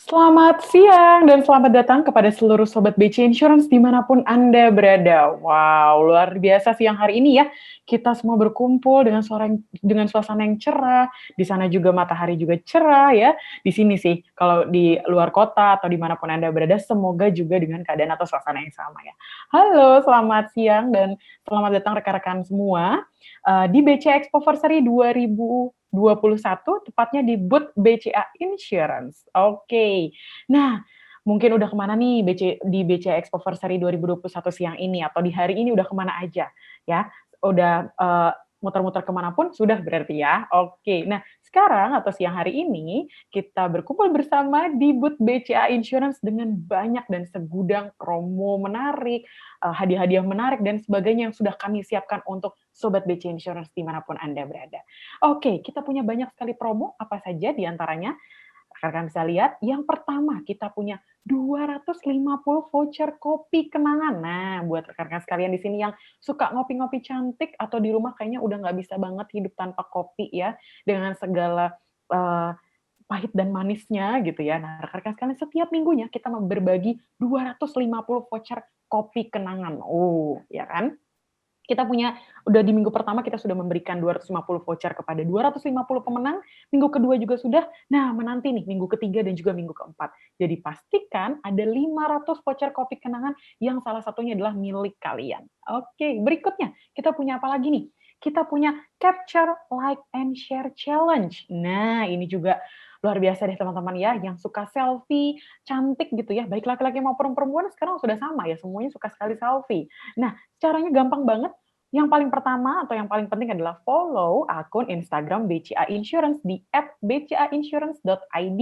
Selamat siang dan selamat datang kepada seluruh Sobat BC Insurance dimanapun Anda berada. Wow, luar biasa siang hari ini ya. Kita semua berkumpul dengan suasana yang cerah. Di sana juga matahari juga cerah ya. Di sini sih, kalau di luar kota atau dimanapun Anda berada, semoga juga dengan keadaan atau suasana yang sama ya. Halo, selamat siang dan selamat datang rekan-rekan semua di BC Expoversary 2021, tepatnya di booth BCA Insurance. Oke. Nah, mungkin udah kemana nih di BCA Expoversary 2021 siang ini atau di hari ini udah kemana aja ya? Udah muter-muter kemanapun sudah berarti ya. Oke. Nah, sekarang atau siang hari ini kita berkumpul bersama di booth BCA Insurance dengan banyak dan segudang promo menarik, hadiah-hadiah menarik dan sebagainya yang sudah kami siapkan untuk Sobat BC Insurance dimanapun Anda berada. Oke, kita punya banyak sekali promo, apa saja di antaranya? Rekan-rekan bisa lihat, yang pertama kita punya 250 voucher kopi kenangan. Nah, buat rekan-rekan sekalian di sini yang suka ngopi-ngopi cantik atau di rumah kayaknya udah nggak bisa banget hidup tanpa kopi ya, dengan segala eh, pahit dan manisnya gitu ya. Nah, rekan-rekan sekalian setiap minggunya kita berbagi 250 voucher kopi kenangan. Oh, ya kan? Kita punya udah di minggu pertama kita sudah memberikan 250 voucher kepada 250 pemenang, minggu kedua juga sudah. Nah, menanti nih minggu ketiga dan juga minggu keempat. Jadi pastikan ada 500 voucher kopi kenangan yang salah satunya adalah milik kalian. Oke, berikutnya kita punya apa lagi nih? Kita punya Capture, Like, and Share Challenge. Nah, ini juga luar biasa deh teman-teman ya, yang suka selfie, cantik gitu ya, baik laki-laki maupun perempuan sekarang sudah sama ya, semuanya suka sekali selfie. Nah, caranya gampang banget. Yang paling pertama atau yang paling penting adalah follow akun Instagram BCA Insurance di @bcainsurance.id.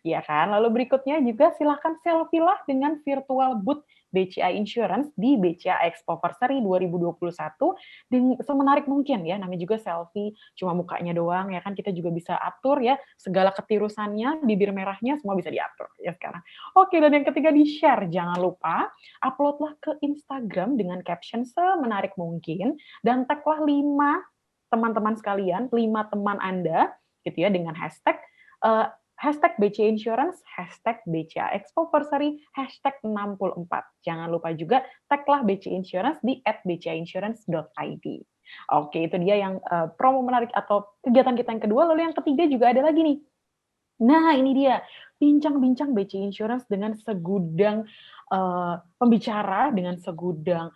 Ya kan? Lalu berikutnya juga silahkan selfie lah dengan virtual booth BCA Insurance di BCA Expoversary 2021 dengan semenarik mungkin ya. Namanya juga selfie, cuma mukanya doang ya kan, kita juga bisa atur ya segala ketirusannya, bibir merahnya semua bisa diatur ya sekarang. Oke, dan yang ketiga di-share. Jangan lupa uploadlah ke Instagram dengan caption semenarik mungkin dan taglah 5 teman-teman sekalian, 5 teman Anda gitu ya dengan hashtag hashtag BC Insurance, hashtag BCA Expoversary, hashtag 64. Jangan lupa juga taglah BC Insurance di @bcainsurance.id. Oke, itu dia yang promo menarik atau kegiatan kita yang kedua. Lalu yang ketiga juga ada lagi nih. Nah, ini dia, bincang-bincang BC Insurance dengan segudang, pembicara, dengan segudang,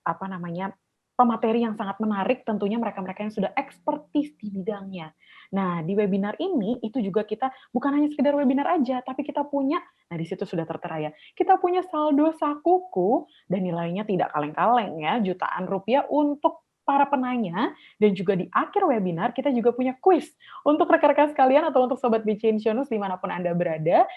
apa namanya, pemateri yang sangat menarik, tentunya mereka-mereka yang sudah ekspertis di bidangnya. Nah, di webinar ini, itu juga kita bukan hanya sekedar webinar aja, tapi kita punya nah di situ sudah tertera ya, kita punya saldo sakuku dan nilainya tidak kaleng-kaleng ya, jutaan rupiah untuk para penanya, dan juga di akhir webinar kita juga punya kuis untuk rekan-rekan sekalian atau untuk Sobat BC Insurance dimanapun Anda berada,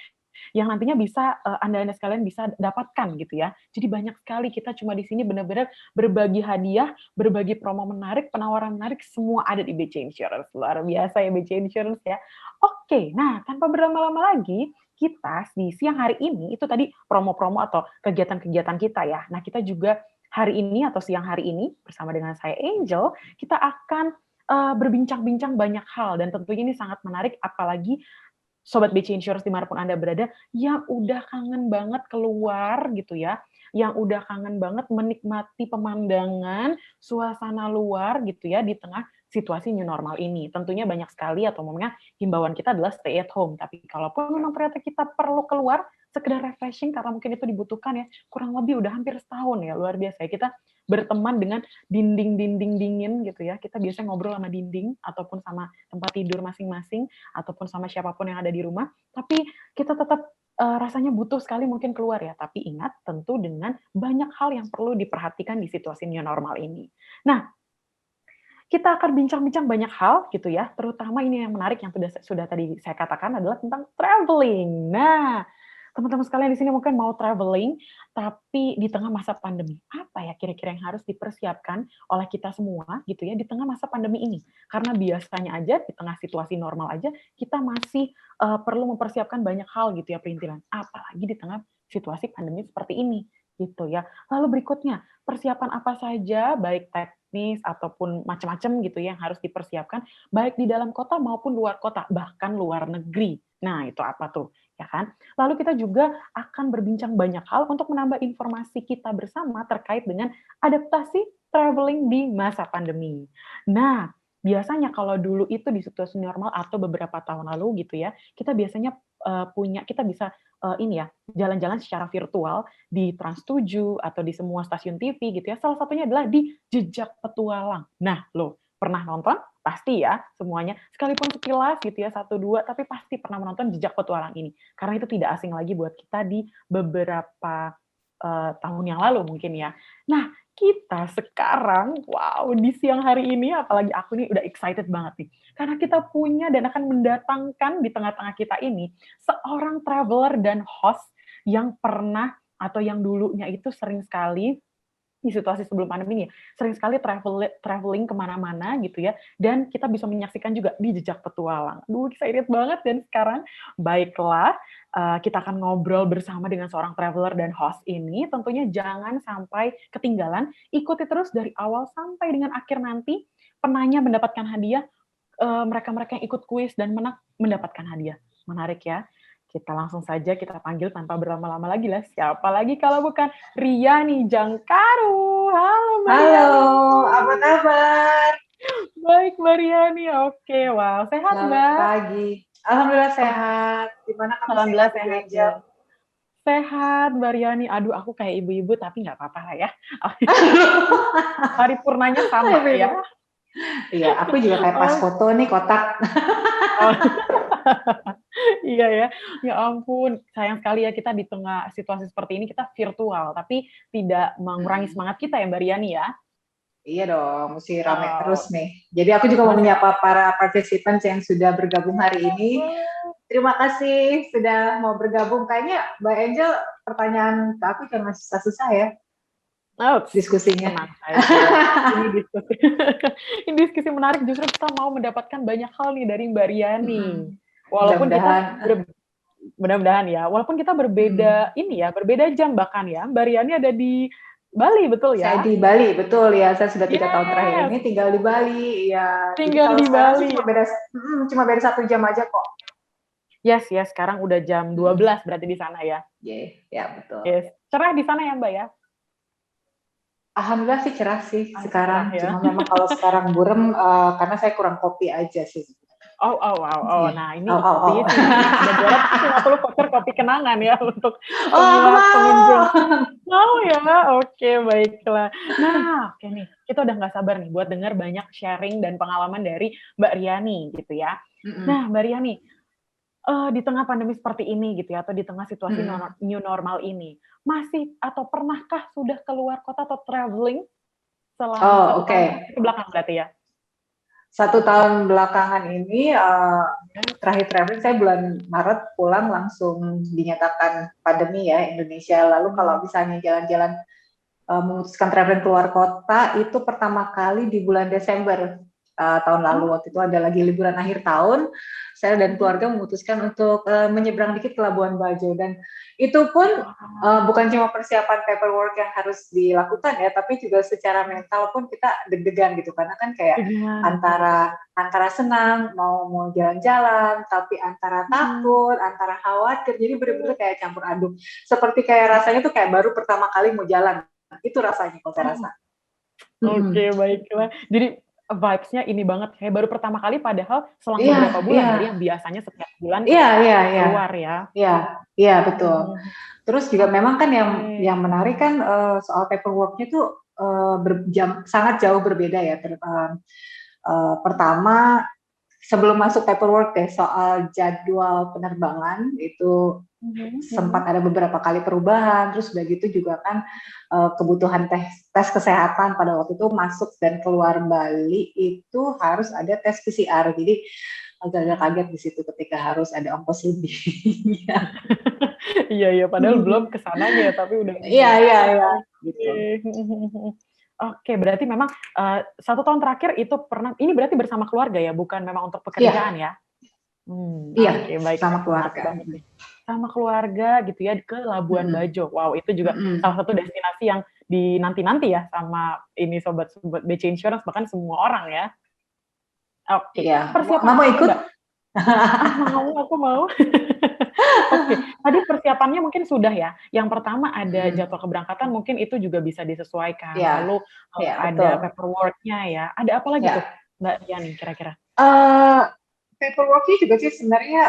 yang nantinya bisa Anda sekalian bisa dapatkan gitu ya. Jadi banyak sekali kita cuma di sini benar-benar berbagi hadiah, berbagi promo menarik, penawaran menarik, semua ada di BC Insurance. Luar biasa ya BC Insurance ya. Oke, nah tanpa berlama-lama lagi, kita di siang hari ini, itu tadi promo-promo atau kegiatan-kegiatan kita ya. Nah kita juga hari ini atau siang hari ini bersama dengan saya Angel, kita akan berbincang-bincang banyak hal dan tentunya ini sangat menarik apalagi Sobat BC Insurance dimanapun Anda berada yang udah kangen banget keluar gitu ya, yang udah kangen banget menikmati pemandangan, suasana luar gitu ya di tengah situasi new normal ini. Tentunya banyak sekali atau umumnya himbauan kita adalah stay at home, tapi kalaupun memang ternyata kita perlu keluar, sekedar refreshing karena mungkin itu dibutuhkan ya, kurang lebih udah hampir setahun ya, luar biasa ya, kita berteman dengan dinding-dinding dingin gitu ya, kita biasanya ngobrol sama dinding ataupun sama tempat tidur masing-masing, ataupun sama siapapun yang ada di rumah, tapi kita tetap rasanya butuh sekali mungkin keluar ya, tapi ingat tentu dengan banyak hal yang perlu diperhatikan di situasi new normal ini. Nah, kita akan bincang-bincang banyak hal gitu ya, terutama ini yang menarik yang sudah tadi saya katakan adalah tentang traveling. Nah, teman-teman sekalian di sini mungkin mau traveling, tapi di tengah masa pandemi. Apa ya kira-kira yang harus dipersiapkan oleh kita semua gitu ya di tengah masa pandemi ini? Karena biasanya aja di tengah situasi normal aja kita masih perlu mempersiapkan banyak hal gitu ya perintilan. Apalagi di tengah situasi pandemi seperti ini gitu ya. Lalu berikutnya, persiapan apa saja baik teknis ataupun macam-macam gitu ya yang harus dipersiapkan baik di dalam kota maupun luar kota, bahkan luar negeri. Nah, itu apa tuh? Ya kan? Lalu kita juga akan berbincang banyak hal untuk menambah informasi kita bersama terkait dengan adaptasi traveling di masa pandemi. Nah, biasanya kalau dulu itu di situasi normal atau beberapa tahun lalu gitu ya, kita biasanya kita bisa ini ya, jalan-jalan secara virtual di Trans 7 atau di semua stasiun TV gitu ya. Salah satunya adalah di Jejak Petualang. Nah, lo pernah nonton? Pasti ya semuanya. Sekalipun sekilas gitu ya, 1, 2, tapi pasti pernah menonton Jejak Petualang ini. Karena itu tidak asing lagi buat kita di beberapa tahun yang lalu mungkin ya. Nah, kita sekarang, wow, di siang hari ini, apalagi aku nih udah excited banget nih. Karena kita punya dan akan mendatangkan di tengah-tengah kita ini seorang traveler dan host yang pernah atau yang dulunya itu sering sekali di situasi sebelum pandemi ini ya, sering sekali traveling kemana-mana gitu ya, dan kita bisa menyaksikan juga di Jejak Petualang. Aduh, excited banget dan sekarang baiklah, kita akan ngobrol bersama dengan seorang traveler dan host ini, tentunya jangan sampai ketinggalan, ikuti terus dari awal sampai dengan akhir nanti, penanya mendapatkan hadiah, mereka-mereka yang ikut kuis dan menang mendapatkan hadiah. Menarik ya. Kita langsung saja kita panggil tanpa berlama-lama lagi lah. Siapa lagi kalau bukan Riani Jangkaru. Halo Mbak Riani. Halo, apa kabar? Baik Mbak Riani. Oke, wow. Sehat Selamat Mbak? pagi. Alhamdulillah Oh, sehat. Gimana kamu sehat, alhamdulillah Ibu sehat Angel? juga. Sehat Mbak Riani. Aduh, aku kayak ibu-ibu tapi nggak apa-apa lah ya. Paripurnanya sama Ibu-ibu. ya. Iya, aku juga kayak pas Oh, foto nih kotak. oh. Iya ya, ya ampun, sayang sekali ya kita di tengah situasi seperti ini kita virtual, tapi tidak mengurangi Mm-mm. semangat kita ya Mbak Riani ya. Iya dong, mesti rame terus Oh, nih. Jadi aku juga mau masih menyapa para participants yang sudah bergabung hari ini. boleh. Terima kasih sudah mau bergabung. Kayaknya Mbak Angel pertanyaan ke aku jangan susah-susah ya Oh, diskusinya. tenang saja. Ini diskusi, ini diskusi menarik. Justru kita mau mendapatkan banyak hal nih dari Mbak Riani. Mm-mm. Walaupun kita Mudah-mudahan. mudah-mudahan ya, walaupun kita Mm-mm. berbeda ini ya, berbeda jam bahkan ya. Mbak Riani ada di Bali, betul Saya ya? di Bali, betul ya. Saya sudah 3 tahun terakhir Yes, ini tinggal di Bali, ya. Jadi tinggal kalau di sekarang sih Bali. cuma beda 1 jam aja kok. Yes, yes, sekarang udah jam Mm-mm. 12 berarti di sana ya. Yeah, ya betul. Yes. Cerah di sana ya, Mbak ya? Alhamdulillah sih cerah sih Ah, sekarang. cerah ya. Cuma memang kalau sekarang burem karena saya kurang kopi aja sih. Oh, oh, wow, oh. Iya. Nah, Oh, ini oh, oh. kopinya cuma ada 250 voucher kopi kenangan ya untuk Oh, aku semua pengunjung. mau. Mau ya? Oke, baiklah. Nah, oke nih, kita udah nggak sabar nih buat dengar banyak sharing dan pengalaman dari Mbak Riani gitu ya. Mm-mm. Nah, Mbak Riani, di tengah pandemi seperti ini gitu ya, atau di tengah situasi Mm-mm. new normal ini, masih atau pernahkah sudah keluar kota atau traveling selama Oh, 1 tahun oke. ke belakang berarti ya? 1 tahun belakangan ini terakhir traveling saya bulan Maret pulang langsung dinyatakan pandemi ya Indonesia. Lalu kalau misalnya jalan-jalan memutuskan traveling keluar kota itu pertama kali di bulan Desember tahun lalu. Oh, Waktu itu ada lagi liburan akhir tahun, saya dan keluarga memutuskan untuk menyeberang dikit ke Labuan Bajo, dan itu pun bukan cuma persiapan paperwork yang harus dilakukan ya, tapi juga secara mental pun kita deg-degan gitu, karena kan kayak dengan antara senang mau jalan-jalan, tapi antara takut, antara khawatir, jadi bener-bener kayak campur aduk. Seperti kayak rasanya tuh kayak baru pertama kali mau jalan. Itu rasanya kalau saya oh, rasa. oke, baiklah. Jadi vibes-nya ini banget, kayak baru pertama kali padahal selang Iya, beberapa bulan iya, dari yang biasanya setiap bulan iya, kita iya, iya, keluar ya. iya, iya betul. Mhm. Terus juga memang kan Oke. yang menarik kan soal paperwork-nya tuh sangat jauh berbeda ya. Pertama sebelum masuk paperwork deh soal jadwal penerbangan itu Mhm sempat mhm. ada beberapa kali perubahan, terus udah gitu juga kan kebutuhan tes kesehatan pada waktu itu masuk dan keluar Bali itu harus ada tes PCR, jadi agak-agak Nah. kaget di situ ketika harus ada ongkos lebih. Iya iya, padahal belum ke sananya ya, tapi udah ini Iya, ya. iya, iya, Oke, gitu. Oke, berarti memang, 1 tahun terakhir itu pernah ini berarti bersama keluarga ya, bukan memang untuk pekerjaan Iya, ya? iya, Oke, baik sama baik, menarik keluarga. banget nih. Sama keluarga gitu ya, ke Labuan Mm-mm. Bajo. Wow, itu juga salah Mm-mm. satu destinasi yang dinanti-nanti ya sama ini sobat-sobat BC Insurance, bahkan semua orang ya. Oke, Iya, nggak persiapannya mau nih ikut? Mbak, mau, aku mau. Oke, tadi persiapannya mungkin sudah ya. Yang pertama ada Mm. jadwal keberangkatan mungkin itu juga bisa disesuaikan, Iya, lalu, iya ada betul. paperwork-nya ya. Ada apa lagi tuh, Ya, Mbak Yani kira-kira? paperwork-nya juga sih sebenarnya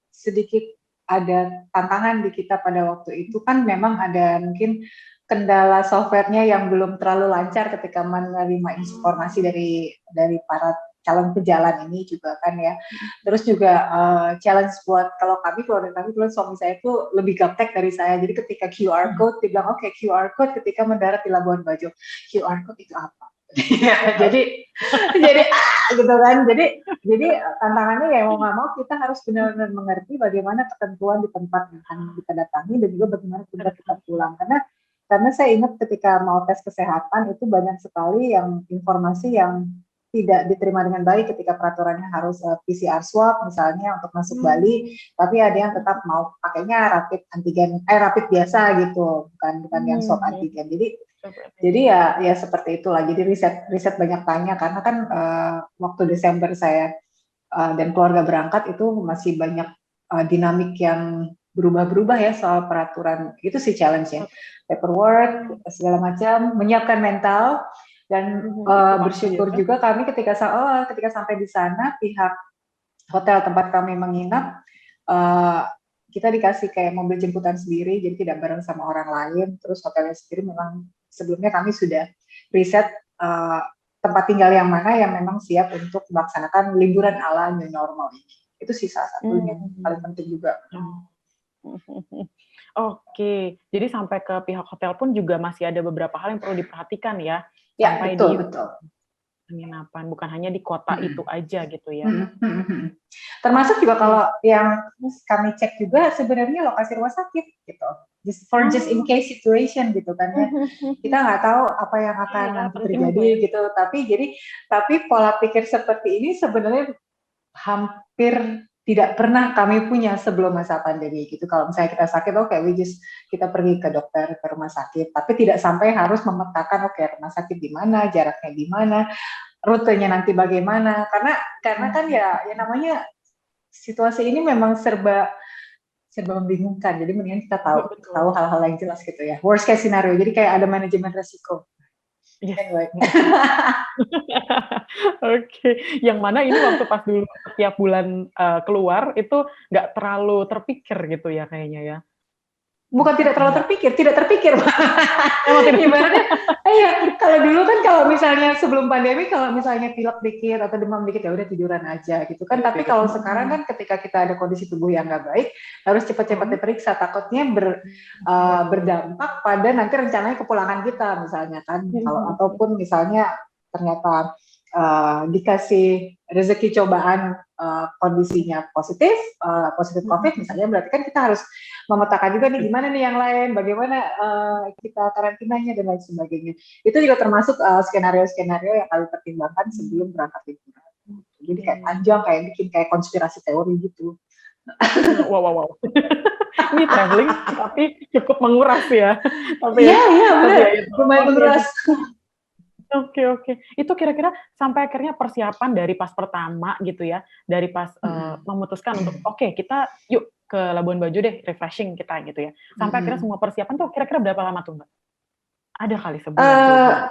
sedikit ada tantangan di kita pada waktu itu kan memang ada mungkin kendala softwarenya yang belum terlalu lancar ketika menerima informasi Mmm, dari para calon pejalan ini juga kan ya. mhm Terus juga challenge buat kalau kami keluarga kami kebetulan suami saya itu lebih gaptek dari saya. Jadi ketika QR mhm. code dibilang oke QR code ketika mendarat di Labuan Bajo. QR code itu apa? jadi gitu kan. Jadi tantangannya ya mau nggak mau kita harus benar-benar mengerti bagaimana ketentuan di tempat yang akan kita datangi dan juga bagaimana tempat kita pulang karena saya ingat ketika mau tes kesehatan itu banyak sekali yang informasi yang tidak diterima dengan baik ketika peraturannya harus PCR swab misalnya untuk masuk Bali, tapi ada yang tetap mau pakainya rapid antigen, rapid biasa gitu, bukan yang swab antigen. Jadi ya seperti itulah. Jadi riset banyak tanya karena kan waktu Desember saya dan keluarga berangkat itu masih banyak dinamik yang berubah-berubah ya soal peraturan. Itu sih challenge ya. Paperwork segala macam, menyiapkan mental dan Itu pasti ya. bersyukur juga kami ketika sampai di sana pihak hotel tempat kami menginap uh, kita dikasih kayak mobil jemputan sendiri, jadi tidak bareng sama orang lain. Terus hotelnya sendiri memang sebelumnya kami sudah riset uh, tempat tinggal yang mana yang memang siap untuk melaksanakan liburan ala new normal ini. Itu sih salah satunya, paling Mmm. penting juga. Oke, jadi sampai ke pihak hotel pun juga masih ada beberapa hal yang perlu diperhatikan ya, Ya, sampai di betul, betul. penginapan, bukan hanya di kota itu Hmm. aja gitu ya. Termasuk juga Oke. kalau yang kami cek juga sebenarnya lokasi rumah sakit gitu. Just in Oh. case situation gitu kan ya. Kita nggak tahu apa yang akan Iya, nanti penting itu terjadi ya. gitu. Tapi pola pikir seperti ini sebenarnya hampir tidak pernah kami punya sebelum masa pandemi gitu. Kalau misalnya kita sakit, oke, kita pergi ke dokter, ke rumah sakit. Tapi tidak sampai harus memetakan, oke, rumah sakit di mana, jaraknya di mana, rutenya nanti bagaimana. Karena kan ya namanya situasi ini memang serba membingungkan. Jadi mendingan kita tahu Betul. hal-hal yang jelas gitu ya. Worst case scenario. Jadi kayak ada manajemen resiko. Yes. Anyway. Oke, yang mana ini waktu pas dulu setiap bulan, keluar itu nggak terlalu terpikir gitu ya kayaknya ya? Bukan tidak terlalu Enggak? terpikir, tidak terpikir. Emang tidak? Ibaratnya, iya, kalau dulu kan kalau misalnya sebelum pandemi, kalau misalnya pilek dikit atau demam dikit, ya udah tiduran aja gitu kan. Udah Tapi tidur, kalau sekarang kan ketika kita ada kondisi tubuh yang nggak baik, harus cepat-cepat mhm, diperiksa, takutnya betul. berdampak pada nanti rencananya kepulangan kita misalnya kan. Kalau ataupun misalnya ternyata dikasih rezeki cobaan kondisinya positif COVID misalnya, berarti kan kita harus memetakan juga nih gimana nih yang lain, bagaimana kita karantinanya dan lain sebagainya. Itu juga termasuk skenario-skenario yang kami pertimbangkan sebelum berangkat liburan. Jadi kayak Oke. panjang, kayak bikin kayak konspirasi teori gitu. Wow wow wow. Ini traveling tapi cukup menguras ya. Tapi ya Iya, iya tapi benar, ya itu. lumayan Oke oke. menguras. Oke oke. Itu kira-kira sampai akhirnya persiapan dari pas pertama gitu ya, dari pas, memutuskan untuk, "Oke kita yuk ke Labuan Bajo deh, refreshing kita," gitu ya. Sampai akhirnya semua persiapan tuh kira-kira berapa lama tuh, Mbak? Ada kali sebulan, 2 bulan?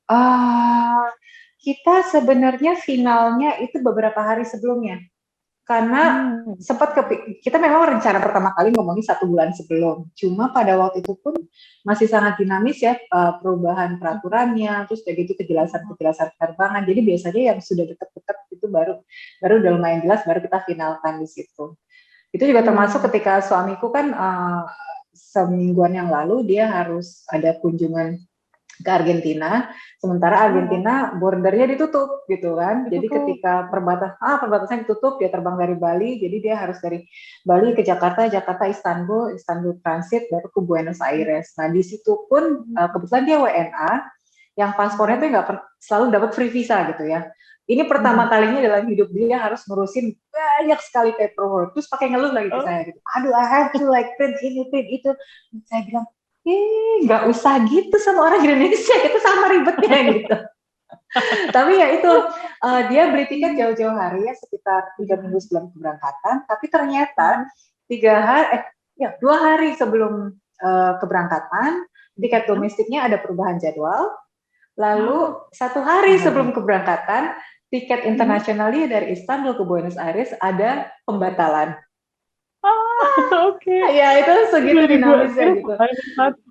Eh, Ah, kita sebenarnya finalnya itu beberapa hari sebelumnya. Karena Hmm. kita memang rencana pertama kali ngomongin 1 bulan sebelum. Cuma pada waktu itu pun masih sangat dinamis ya, perubahan peraturannya, terus kayak gitu kejelasan penerbangan. Jadi biasanya yang sudah deket-deket itu baru baru udah lumayan jelas, baru kita finalkan di situ. Itu juga termasuk Hmm. ketika suamiku kan semingguan yang lalu dia harus ada kunjungan ke Argentina, sementara Oh, Argentina bordernya ditutup gitu kan. Jadi ditutup. ketika perbatasan ditutup, dia terbang dari Bali, jadi dia harus dari Bali ke Jakarta, Jakarta Istanbul, Istanbul transit baru ke Buenos Aires. Nah di situ pun kebetulan dia WNA, yang paspornya tuh nggak selalu dapat free visa gitu ya. Ini pertama kalinya dalam hidup dia harus ngurusin banyak sekali paperwork, terus pakai ngeluh lagi ke Oh, saya gitu. Aduh, I have to like print ini, print itu. Saya bilang, nggak usah gitu sama orang Indonesia, itu sama ribetnya gitu. Tapi ya itu, dia beli tiket jauh-jauh hari ya, sekitar 3 minggu sebelum keberangkatan, tapi ternyata 2 hari sebelum keberangkatan, tiket domestiknya ada perubahan jadwal, lalu oh, 1 hari astaga. sebelum keberangkatan, tiket internasionalnya dari Istanbul ke Buenos Aires ada pembatalan. Ah, oke. Ya itu segitu Jadi dua dinamisnya trip gitu. hari satu.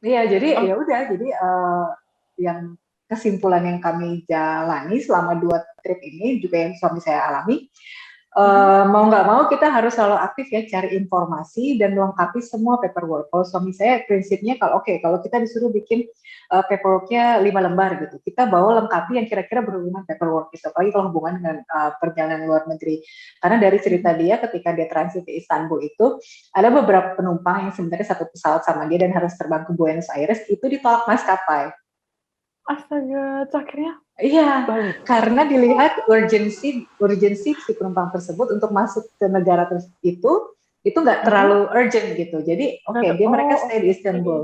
Iya, jadi Oh, ya udah, jadi yang kesimpulan yang kami jalani selama 2 trip ini juga yang suami saya alami, mau nggak mau kita harus selalu aktif ya cari informasi dan melengkapi semua paperwork. Kalau suami saya prinsipnya kalau kalau kita disuruh bikin paperworknya 5 lembar gitu, kita bawa lengkapi yang kira-kira berhubungan paperwork gitu, apalagi kalau hubungan dengan perjalanan luar negeri. Karena dari cerita dia ketika dia transit ke Istanbul itu, ada beberapa penumpang yang sebenarnya satu pesawat sama dia dan harus terbang ke Buenos Aires, itu ditolak maskapai. astaga, terus akhirnya Iya, balik. karena dilihat urgensi urgensi si penumpang tersebut untuk masuk ke negara itu nggak Mhm. terlalu urgent gitu. Jadi mereka Oh, stay di oke. Istanbul.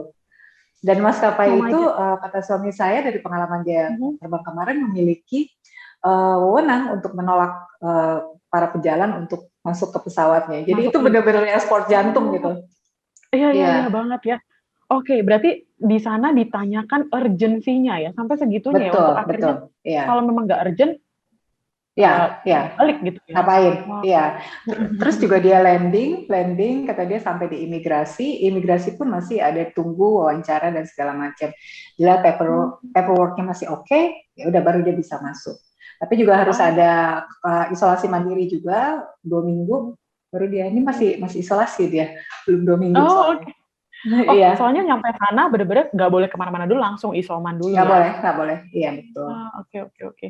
Dan Oh maskapai my itu God. kata suami saya dari pengalaman dia Mhm. terbang kemarin memiliki wewenang untuk menolak para pejalan untuk masuk ke pesawatnya. Jadi Masuk itu ke benar-benar ekspor jantung oh, gitu. iya iya iya Iya, banget ya. Oke, berarti di sana ditanyakan urgensinya ya, sampai segitunya ya betul, untuk akhirnya betul. Iya. kalau memang nggak urgent, eee, Ya, ya. balik gitu ya? Ngapain? Wow. Iya. Terus juga dia landing kata dia sampai di imigrasi pun masih ada tunggu wawancara dan segala macam. Dia paperworknya masih oke, ya udah baru dia bisa masuk. Tapi juga harus Oh, ada isolasi mandiri juga 2 minggu. Baru dia ini masih masih isolasi dia, belum 2 minggu oh, soalnya. oke. Oh, Iya, soalnya nyampe sana bener-bener nggak boleh ke mana-mana dulu, langsung isoman dulu nggak ya? boleh, nggak boleh. Iya betul. Ah, oke oke oke.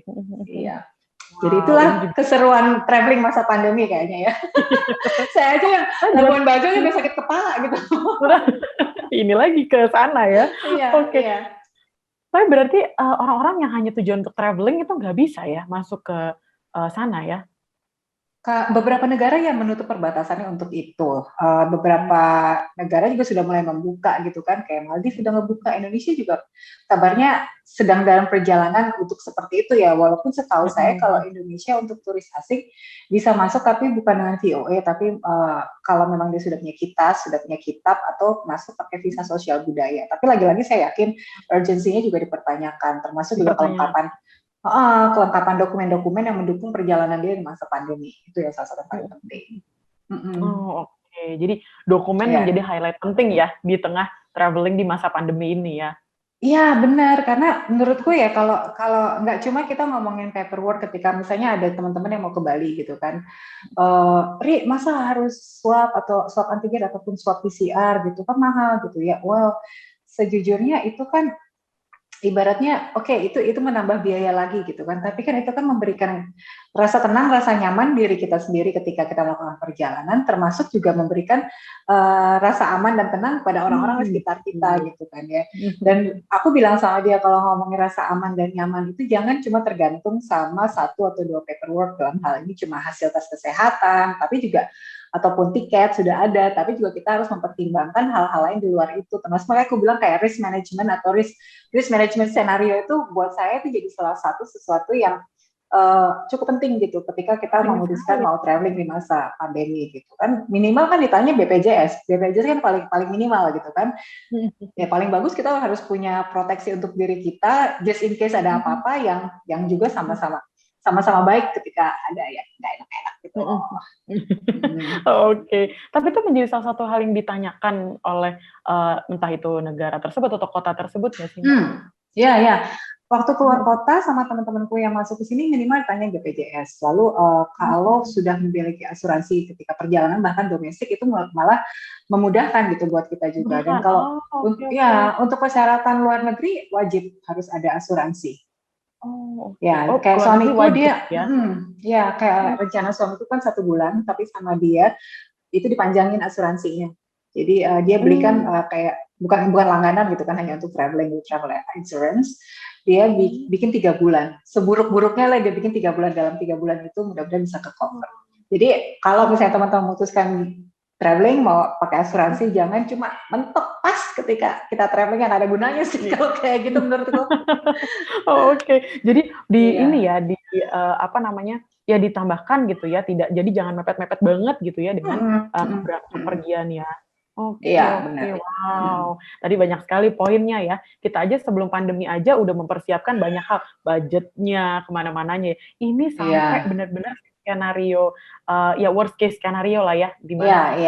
Iya. Jadi Wow, itulah ini juga keseruan traveling masa pandemi kayaknya ya. Saya aja yang saya juga Labuan Bajo udah sakit kepala gitu. ini lagi ke sana ya. Iya, Oke, iya. tapi berarti, orang-orang yang hanya tujuan untuk travelling itu nggak bisa ya masuk ke, sana ya? Beberapa negara yang menutup perbatasannya untuk itu. Mmm, Beberapa negara juga sudah mulai membuka gitu kan, kayak Maldives sudah ngebuka, Indonesia juga kabarnya sedang dalam perjalanan untuk seperti itu ya. Walaupun setahu saya kalau mhm. Indonesia untuk turis asing bisa masuk tapi bukan dengan VOA, tapi kalau memang dia sudah punya kitas, sudah punya kitab atau masuk pakai visa sosial budaya. Tapi lagi-lagi saya yakin urgensinya juga dipertanyakan, termasuk juga Dipertanyakan. kelengkapan dokumen-dokumen yang mendukung perjalanan dia di masa pandemi. Itu ya salah satu yang paling Mhm. penting. Mm-mm. Oh, oke. Jadi dokumen menjadi Ya, highlight penting ya di tengah travelling di masa pandemi ini ya? iya benar. Karena menurutku ya kalau kalau nggak cuma kita ngomongin paperwork ketika misalnya ada teman-teman yang mau ke Bali gitu kan, Ri masa harus swab atau swab antigen ataupun swab PCR gitu kan mahal gitu ya. Well, sejujurnya itu kan ibaratnya itu menambah biaya lagi gitu kan, tapi kan itu kan memberikan rasa tenang, rasa nyaman diri kita sendiri ketika kita melakukan perjalanan, termasuk juga memberikan rasa aman dan tenang pada orang-orang di sekitar kita Betul. gitu kan ya. Dan aku bilang sama dia kalau ngomongin rasa aman dan nyaman itu jangan cuma tergantung sama 1 atau 2 paperwork, dalam hal ini cuma hasil tes kesehatan, tapi juga ataupun tiket sudah ada, tapi juga kita harus mempertimbangkan hal-hal lain di luar itu. Termasuk makanya aku bilang kayak risk management atau risk management scenario itu buat saya itu jadi salah satu sesuatu yang cukup penting gitu ketika kita Penting memutuskan sekali. mau traveling di masa pandemi gitu kan. Minimal kan ditanya BPJS. BPJS kan paling minimal gitu kan. Ya paling bagus kita harus punya proteksi untuk diri kita just in case ada apa-apa yang juga sama-sama baik ketika ada yang nggak enak-enak gitu loh. Oke, tapi itu menjadi salah satu hal yang ditanyakan oleh, entah itu negara tersebut atau kota tersebut nggak sih, Mbak? Ya. Waktu keluar kota sama teman-temanku yang masuk ke sini minimal tanya BPJS. Lalu kalau sudah memiliki asuransi ketika perjalanan bahkan domestik itu malah memudahkan gitu buat kita juga. Dan kalau untuk persyaratan luar negeri wajib harus ada asuransi. Oh, oke. Ya, Oh, kayak luar negeri suamiku wajib dia, ya? ya kayak rencana suamiku kan 1 bulan, tapi sama dia itu dipanjangin asuransinya. Jadi dia belikan kayak bukan langganan gitu kan, hanya untuk travel insurance. Dia bikin 3 bulan. Seburuk-buruknya lah dia bikin 3 bulan. Dalam 3 bulan itu mudah-mudahan bisa ke cover. Jadi kalau misalnya teman-teman memutuskan traveling mau pakai asuransi, jangan cuma mentok pas ketika kita traveling yang ada gunanya sih kalau kayak gitu menurutku. Oke. Jadi ini ya, apa namanya, ya ditambahkan gitu ya, jadi jangan mepet-mepet banget gitu ya dengan bepergian ya. Iya, Oke, benar. wow. Tadi banyak sekali poinnya ya. Kita aja sebelum pandemi aja udah mempersiapkan banyak hal, budgetnya, kemana-mananya. Ini sampai benar-benar skenario, ya worst case skenario lah ya, di mana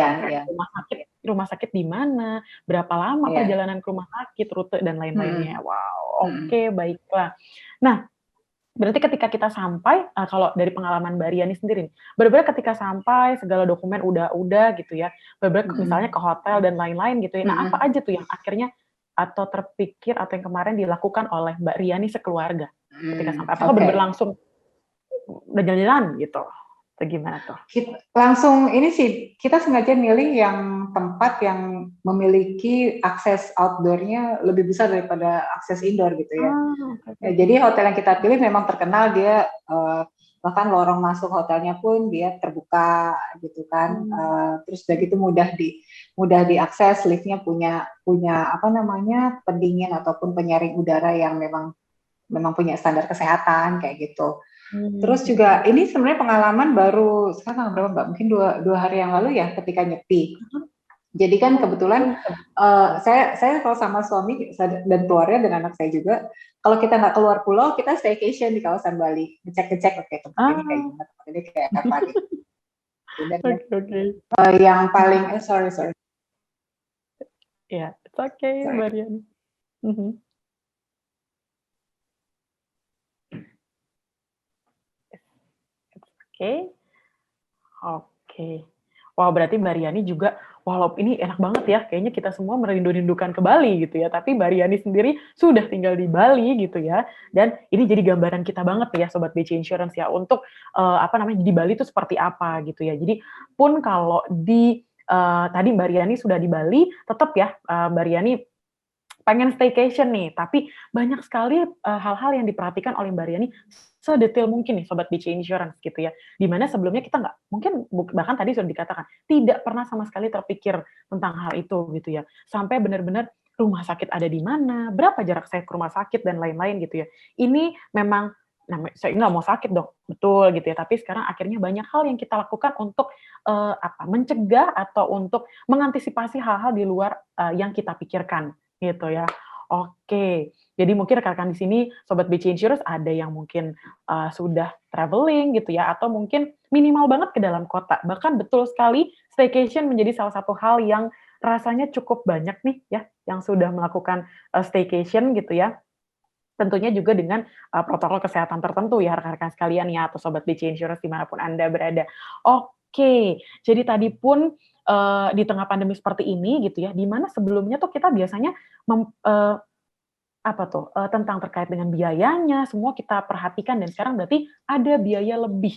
sampai rumah sakit di mana, berapa lama perjalanan ke rumah sakit, rute dan lain-lainnya. Wow, oke, baiklah. Nah, berarti ketika kita sampai, kalau dari pengalaman Mbak Riani sendiri, benar-benar ketika sampai segala dokumen udah gitu ya, benar-benar misalnya ke hotel dan lain-lain gitu ya. Nah, apa aja tuh yang akhirnya atau terpikir atau yang kemarin dilakukan oleh Mbak Riani sekeluarga ketika sampai? Apakah benar-benar langsung udah jalan-jalan gitu? Atau gimana tuh? Langsung ini sih, kita sengaja milih yang tempat yang memiliki akses outdoor-nya lebih besar daripada akses indoor gitu ya. Jadi hotel yang kita pilih memang terkenal dia bahkan lorong masuk hotelnya pun dia terbuka gitu kan. Terus udah gitu mudah diakses, liftnya punya apa namanya pendingin ataupun penyaring udara yang memang punya standar kesehatan kayak gitu. Terus juga ini sebenarnya pengalaman baru sekarang berapa Mbak? Mungkin dua hari yang lalu ya ketika nyepi. Jadi kan kebetulan saya kalau sama suami dan keluarga dan anak saya juga, kalau kita nggak keluar pulau, kita staycation di kawasan Bali, ngecek-ngecek oke tempat ini kayak gimana, tempat ini kayak apa gitu. Yang paling sorry. Ya, it's okay, Mbak Riani. Oke. Wah, berarti Mbak Riani juga, walaupun ini enak banget ya, kayaknya kita semua merindu-rindukan ke Bali gitu ya, tapi Mbak Riani sendiri sudah tinggal di Bali gitu ya, dan ini jadi gambaran kita banget ya, Sobat BC Insurance ya, untuk apa namanya, di Bali itu seperti apa gitu ya. Jadi pun kalau tadi Mbak Riani sudah di Bali, tetap ya Mbak Riani pengen staycation nih, tapi banyak sekali hal-hal yang diperhatikan oleh Mbak Riani sedetail mungkin nih Sobat BC Insurance gitu ya. Dimana sebelumnya kita nggak, mungkin bahkan tadi sudah dikatakan, tidak pernah sama sekali terpikir tentang hal itu gitu ya. Sampai benar-benar rumah sakit ada di mana, berapa jarak saya ke rumah sakit dan lain-lain gitu ya. Ini memang, saya nggak mau sakit dong, betul gitu ya. Tapi sekarang akhirnya banyak hal yang kita lakukan untuk mencegah atau untuk mengantisipasi hal-hal di luar yang kita pikirkan gitu ya. Oke, jadi mungkin rekan-rekan di sini Sobat BC Insurance ada yang mungkin sudah traveling gitu ya, atau mungkin minimal banget ke dalam kota. Bahkan betul sekali staycation menjadi salah satu hal yang rasanya cukup banyak nih ya, yang sudah melakukan staycation gitu ya. Tentunya juga dengan protokol kesehatan tertentu ya rekan-rekan sekalian ya, atau Sobat BC Insurance dimanapun Anda berada. Oke, jadi tadi pun di tengah pandemi seperti ini gitu ya, di mana sebelumnya tuh kita biasanya tentang terkait dengan biayanya, semua kita perhatikan dan sekarang berarti ada biaya lebih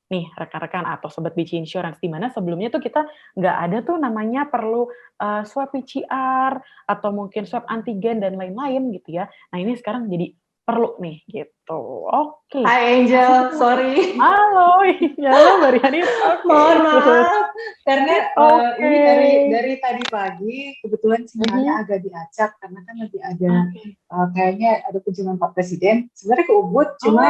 nih rekan-rekan atau Sobat BC Insurance, di mana sebelumnya tuh kita nggak ada tuh namanya perlu swab PCR atau mungkin swab antigen dan lain-lain gitu ya. Nah ini sekarang jadi perlu nih gitu. Oke. Hai Angel, sorry. Halo, halo Mbak Riani. Mohon maaf, karena ini dari tadi pagi kebetulan sinyalnya agak diacak karena kan lagi ada kayaknya ada kunjungan Pak Presiden. Sebenarnya ke Ubud, cuma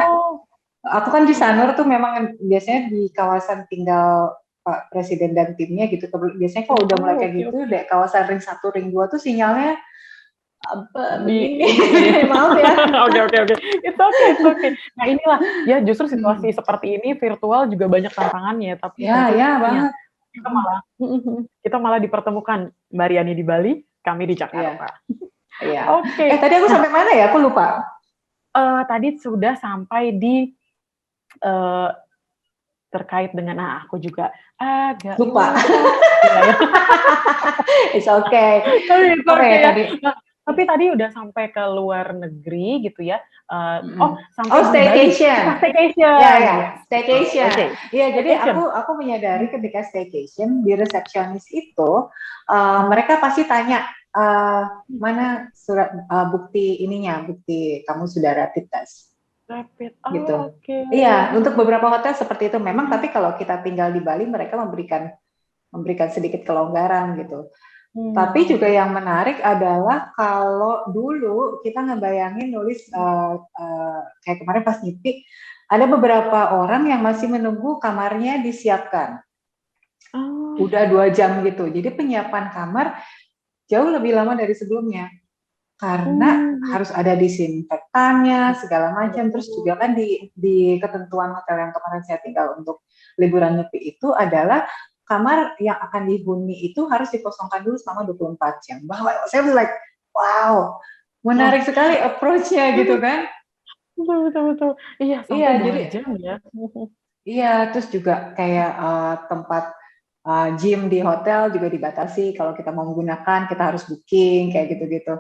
Aku kan di Sanur tuh memang biasanya di kawasan tinggal Pak Presiden dan timnya gitu. Biasanya kalau udah mulai Oh, kayak oke gitu, oke. deh kawasan ring 1, ring 2 tuh sinyalnya Di begini. ini kali ya. Maaf ya. Oke oke oke. It's okay. Nah inilah, ya justru situasi Hmm. seperti ini virtual juga banyak tantangannya, tapi Ya, berarti ya ya banget. kita malah dipertemukan, Mbak Riani di Bali, kami di Iya, Jakarta. iya. Oke, Tadi aku nah, sampai mana ya? Aku lupa. tadi sudah sampai di, eee, terkait dengan aku juga agak Lupa. lupa. Iya ya. It's okay. Tapi it's Apa ya okay ya. tadi? Nah, tapi tadi udah sampai ke luar negeri gitu ya, Oh, sampai di Bali, kita staycation. Ya, staycation, ya, yes, betul, staycation. oke, Iya, jadi staycation. aku menyadari ketika staycation di resepsionis itu Mhm, mereka pasti tanya mana surat bukti ininya, bukti kamu sudah rapid test rapid, gitu. oke. Iya, untuk beberapa hotel seperti itu memang, tapi kalau kita tinggal di Bali mereka memberikan sedikit kelonggaran gitu. Tapi juga Mmm, yang menarik adalah kalau dulu kita ngebayangin nulis kayak kemarin pas nyepi, ada beberapa orang yang masih menunggu kamarnya disiapkan. oh, Udah 2 jam gitu. Jadi penyiapan kamar jauh lebih lama dari sebelumnya. Karena mmm, harus ada disinfektannya segala macam. Terus betul, juga kan di ketentuan hotel yang kemarin saya tinggal untuk liburan nyepi itu adalah kamar yang akan dihuni itu harus dikosongkan dulu selama 24 jam. Bahwa saya was like, wow, wah, menarik sekali approach-nya gitu kan. betul betul betul. Iya, Iya, sampai 2 jadi jam ya. iya, terus juga kayak tempat gym di hotel juga dibatasi. Kalau kita mau menggunakan, kita harus booking kayak gitu-gitu.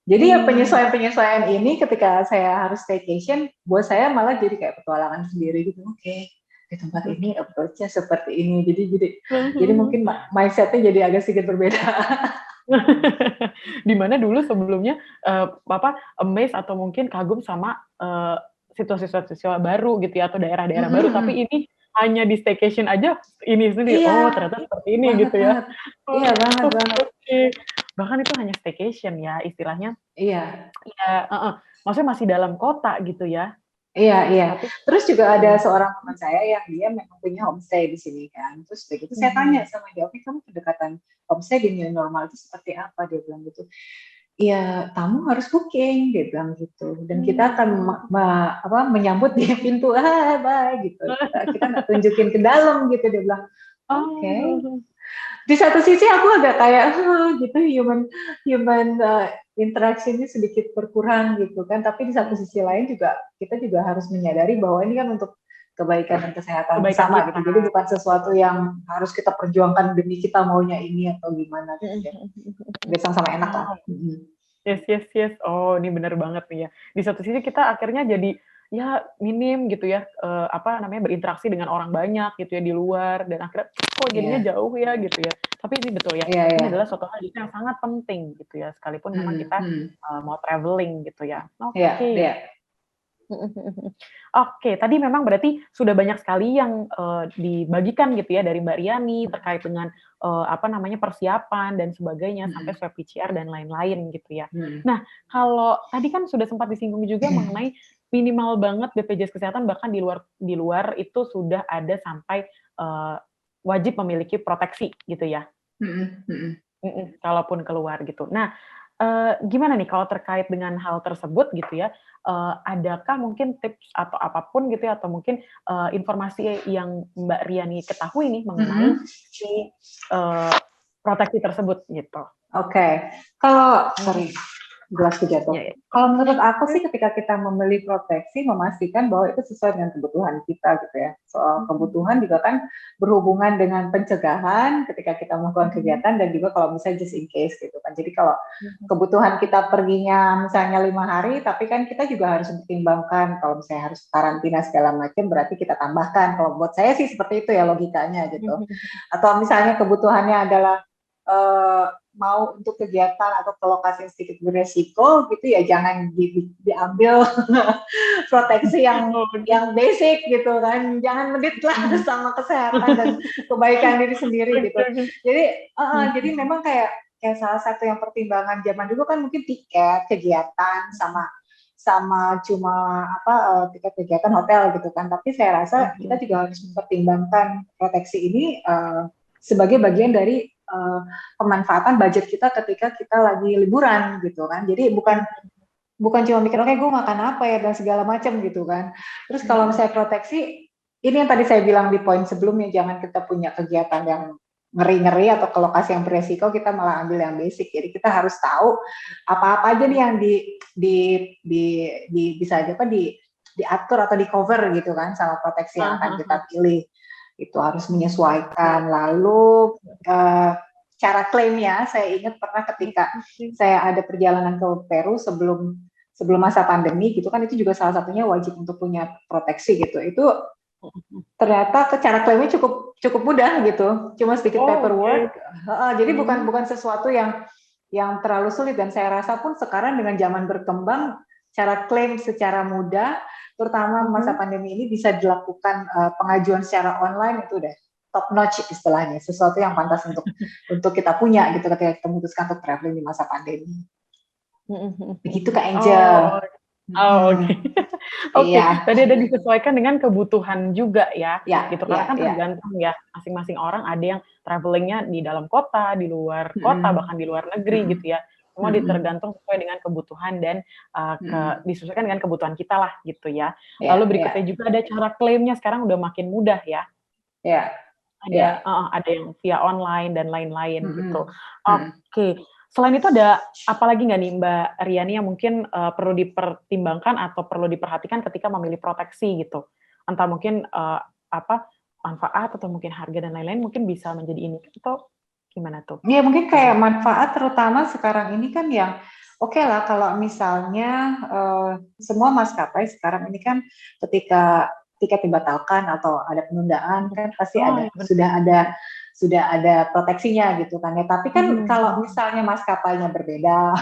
Jadi ya Mmm, penyesuaian-penyesuaian ini ketika saya harus staycation, buat saya malah jadi kayak petualangan sendiri gitu. Oke, di tempat ini oke. approach-nya seperti ini. Jadi Mhm. mungkin mindset-nya jadi agak sedikit berbeda. Di mana dulu sebelumnya, Bapak amazed atau mungkin kagum sama, situasi-situasi baru gitu ya, atau daerah-daerah baru, Mm-mm. tapi ini hanya di staycation aja ini sendiri, Iya, oh ternyata seperti ini banget gitu ya. banget. Oh, Iya banget oke banget. oke. Bahkan itu hanya staycation ya istilahnya, Iya. ya heeh, maksudnya masih dalam kota gitu ya, Iya, iya. tapi Terus juga ada mhm seorang teman saya yang dia memang punya homestay di sini kan. Terus begitu saya tanya mhm. sama dia, oke kamu pendekatan homestay di new normal itu seperti apa? Dia bilang gitu. Iya, tamu harus booking, dia bilang gitu. Dan kita akan Mmm. menyambut di pintu, ah, bye gitu. Kita nggak tunjukin ke dalam gitu. Dia bilang, oke. Okay. Oh, Di satu sisi aku agak kayak gitu human human interaksinya sedikit berkurang gitu kan, tapi di satu sisi lain juga kita juga harus menyadari bahwa ini kan untuk kebaikan dan kesehatan kebaikan bersama gitu, kita. jadi bukan sesuatu yang harus kita perjuangkan demi kita maunya ini atau gimana Mhm gitu ya, mhm mhm mhm. biar sama-sama enak lah. Oh. Yes yes yes. Oh, ini bener banget nih ya. Di satu sisi kita akhirnya jadi, ya minim gitu ya, apa namanya, berinteraksi dengan orang banyak gitu ya di luar dan akhirnya kok jadinya Iya, jauh ya gitu ya. Tapi ini betul ya, iya, ini iya. adalah suatu hal yang sangat penting gitu ya, sekalipun memang Hmm, kita, hmm. mau travelling gitu ya. Iya, Oke. iya. Mhm mhm mhm. Oke, tadi memang berarti sudah banyak sekali yang, dibagikan gitu ya dari Mbak Riani terkait dengan, apa namanya, persiapan dan sebagainya sampai Hmm, swab PCR dan lain-lain gitu ya. hmm. Nah, kalau tadi kan sudah sempat disinggung juga mengenai minimal banget BPJS Kesehatan bahkan di luar itu sudah ada sampai, wajib memiliki proteksi gitu ya? Hmm, hmm. Kalaupun keluar gitu. Nah, gimana nih kalau terkait dengan hal tersebut gitu ya, adakah mungkin tips atau apapun gitu ya, atau mungkin, informasi yang Mbak Riani ketahui nih mengenai Hmm. si, eee, proteksi tersebut gitu? Oke, kalau Mhm, sorry, gelasku jatuh. iya iya. Kalau menurut aku Oke, sih ketika kita membeli proteksi memastikan bahwa itu sesuai dengan kebutuhan kita gitu ya. Soal kebutuhan mhm juga kan berhubungan dengan pencegahan ketika kita melakukan mhm kegiatan dan juga kalau misalnya just in case gitu kan. Jadi kalau mhm kebutuhan kita perginya misalnya 5 hari, tapi kan kita juga harus mempertimbangkan kalau misalnya harus karantina segala macam, berarti kita tambahkan. Kalau buat saya sih seperti itu ya logikanya gitu. mhm mhm Atau misalnya kebutuhannya adalah eh, mau untuk kegiatan atau ke lokasi yang sedikit beresiko gitu ya jangan diambil proteksi oh, yang basic gitu kan, jangan medit lah mhm. sama kesehatan dan kebaikan diri sendiri Oke gitu. oke. Jadi Mhm memang kayak kayak salah satu yang pertimbangan zaman dulu kan mungkin tiket kegiatan sama sama cuma tiket kegiatan hotel gitu kan. Tapi saya rasa kita juga harus mempertimbangkan proteksi ini sebagai bagian dari pemanfaatan budget kita ketika kita lagi liburan gitu kan. Jadi bukan cuma mikir oke gue makan apa ya dan segala macam gitu kan. Terus kalau misalnya proteksi, ini yang tadi saya bilang di poin sebelumnya, jangan kita punya kegiatan yang ngeri-ngeri atau ke lokasi yang beresiko, kita malah ambil yang basic. Jadi kita harus tahu apa-apa aja nih yang bisa aja diatur atau di cover gitu kan sama proteksi yang akan kita pilih. Itu harus menyesuaikan. Lalu cara klaimnya, saya ingat pernah ketika saya ada perjalanan ke Peru sebelum masa pandemi gitu kan, itu juga salah satunya wajib untuk punya proteksi gitu. Itu ternyata cara klaimnya cukup mudah gitu, cuma sedikit paperwork. Jadi bukan sesuatu yang terlalu sulit, dan saya rasa pun sekarang dengan zaman berkembang, cara klaim secara mudah, terutama masa pandemi ini bisa dilakukan pengajuan secara online, itu udah top notch istilahnya, sesuatu yang pantas untuk kita punya gitu ketika kita memutuskan untuk traveling di masa pandemi. Begitu Kak Angel. Oke. Tadi ada disesuaikan dengan kebutuhan juga ya, gitu. Karena kan tergantung ya, masing-masing orang ada yang travelingnya di dalam kota, di luar kota, bahkan di luar negeri gitu ya. Semua tergantung sesuai dengan kebutuhan dan disesuaikan dengan kebutuhan kita lah gitu ya. Lalu berikutnya juga ada cara klaimnya sekarang udah makin mudah ya. Ada yang via online dan lain-lain gitu. Oke. Selain itu ada apa lagi nggak nih Mbak Riani yang mungkin perlu dipertimbangkan atau perlu diperhatikan ketika memilih proteksi gitu? Entah mungkin manfaat atau mungkin harga dan lain-lain, mungkin bisa menjadi ini atau gimana tuh? Ya mungkin kayak manfaat terutama sekarang ini kan yang oke lah kalau misalnya semua maskapai sekarang ini kan ketika tiket dibatalkan atau ada penundaan kan pasti sudah ada proteksinya gitu kan ya. Tapi kan kalau misalnya maskapainya berbeda,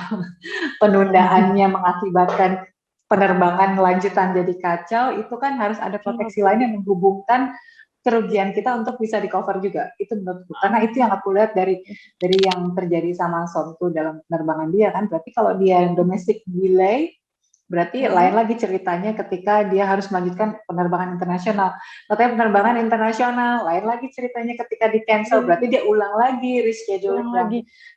penundaannya mengakibatkan penerbangan lanjutan jadi kacau, itu kan harus ada proteksi lain yang menghubungkan kerugian kita untuk bisa di cover juga. Itu menurutku, karena itu yang aku lihat dari yang terjadi sama suamiku dalam penerbangan dia kan. Berarti kalau dia domestic delay, berarti lain lagi ceritanya ketika dia harus melanjutkan penerbangan internasional. Katanya penerbangan internasional, lain lagi ceritanya ketika di cancel, berarti dia ulang lagi rescheduling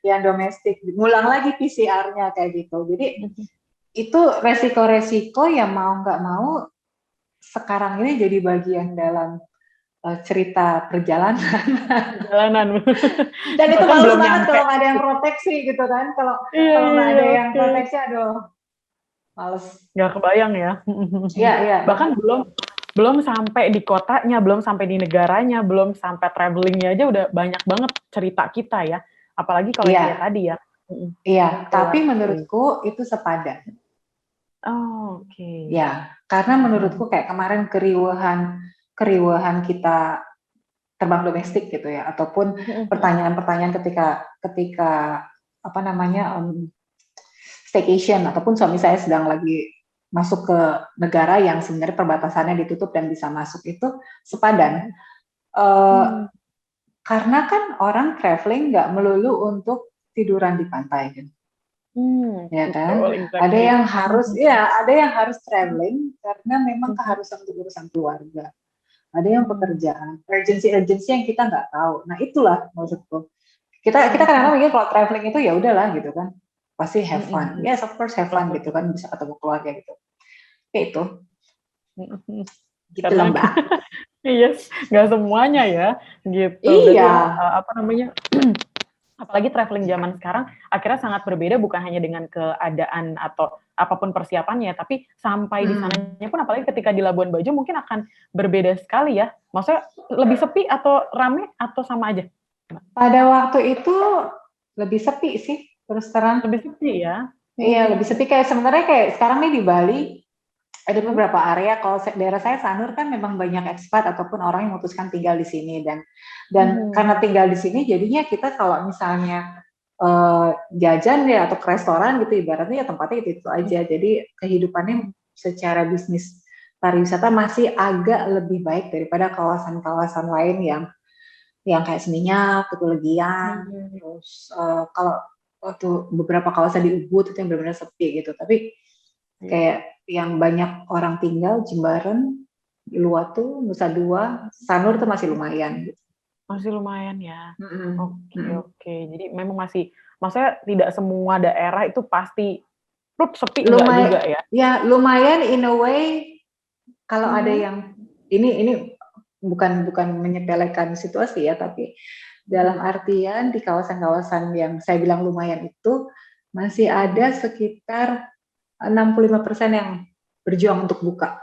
yang domestik, ulang lagi PCR-nya kayak gitu. Jadi itu resiko-resiko yang mau nggak mau sekarang ini jadi bagian dalam cerita perjalanan. Dan itu males banget kalau nggak ada yang proteksi gitu kan. Kalau nggak ada yang proteksi, aduh, males. Nggak kebayang ya. Iya. Bahkan belum sampai di kotanya, belum sampai di negaranya, belum sampai travelingnya aja udah banyak banget cerita kita ya. Apalagi kalau kayak tadi ya. Iya, tapi menurutku itu sepadan. Oke. Ya, karena menurutku kayak kemarin keriuhan kita terbang domestik gitu ya, ataupun pertanyaan-pertanyaan ketika staycation, ataupun suami saya sedang lagi masuk ke negara yang sebenarnya perbatasannya ditutup dan bisa masuk, itu sepadan. Karena kan orang traveling nggak melulu untuk tiduran di pantai kan. Ya kan, ada yang harus traveling karena memang keharusan untuk urusan keluarga, ada yang pekerjaan, urgency yang kita nggak tahu. Nah itulah maksudku, kita kadang-kadang mikir kalau traveling itu ya udahlah gitu kan, pasti have fun, yes of course have fun gitu kan, bisa ketemu keluarga gitu, kayak itu gitu lah Mbak. Iya, nggak semuanya ya gitu. Iya. Apalagi traveling zaman sekarang akhirnya sangat berbeda, bukan hanya dengan keadaan atau apapun persiapannya, tapi sampai di sananya pun, apalagi ketika di Labuan Bajo mungkin akan berbeda sekali ya. Maksudnya lebih sepi atau rame atau sama aja? Pada waktu itu lebih sepi sih, terus terang. Lebih sepi ya? Iya, lebih sepi. Kayak sebenarnya kayak sekarang nih di Bali ada beberapa area, kalau daerah saya Sanur kan memang banyak ekspat ataupun orang yang memutuskan tinggal di sini, dan karena tinggal di sini jadinya kita kalau misalnya jajan ya atau ke restoran gitu ibaratnya ya tempatnya itu aja. Jadi kehidupannya secara bisnis pariwisata masih agak lebih baik daripada kawasan-kawasan lain yang kayak Seminyak, Legian, terus kalau waktu beberapa kawasan di Ubud itu yang benar-benar sepi gitu. Tapi kayak yang banyak orang tinggal, Jimbaran, Uluwatu, Nusa Dua, Sanur itu masih lumayan. Masih lumayan ya. Mm-mm, Oke, mm-mm. oke. Jadi memang masih, maksudnya tidak semua daerah itu pasti sepi, enggak juga Lumayan, ya? ya lumayan in a way. Kalau ada Mhm. yang ini bukan menyepelekan situasi ya, tapi dalam Mhm. artian di kawasan-kawasan yang saya bilang lumayan itu masih ada sekitar 65% yang berjuang untuk buka.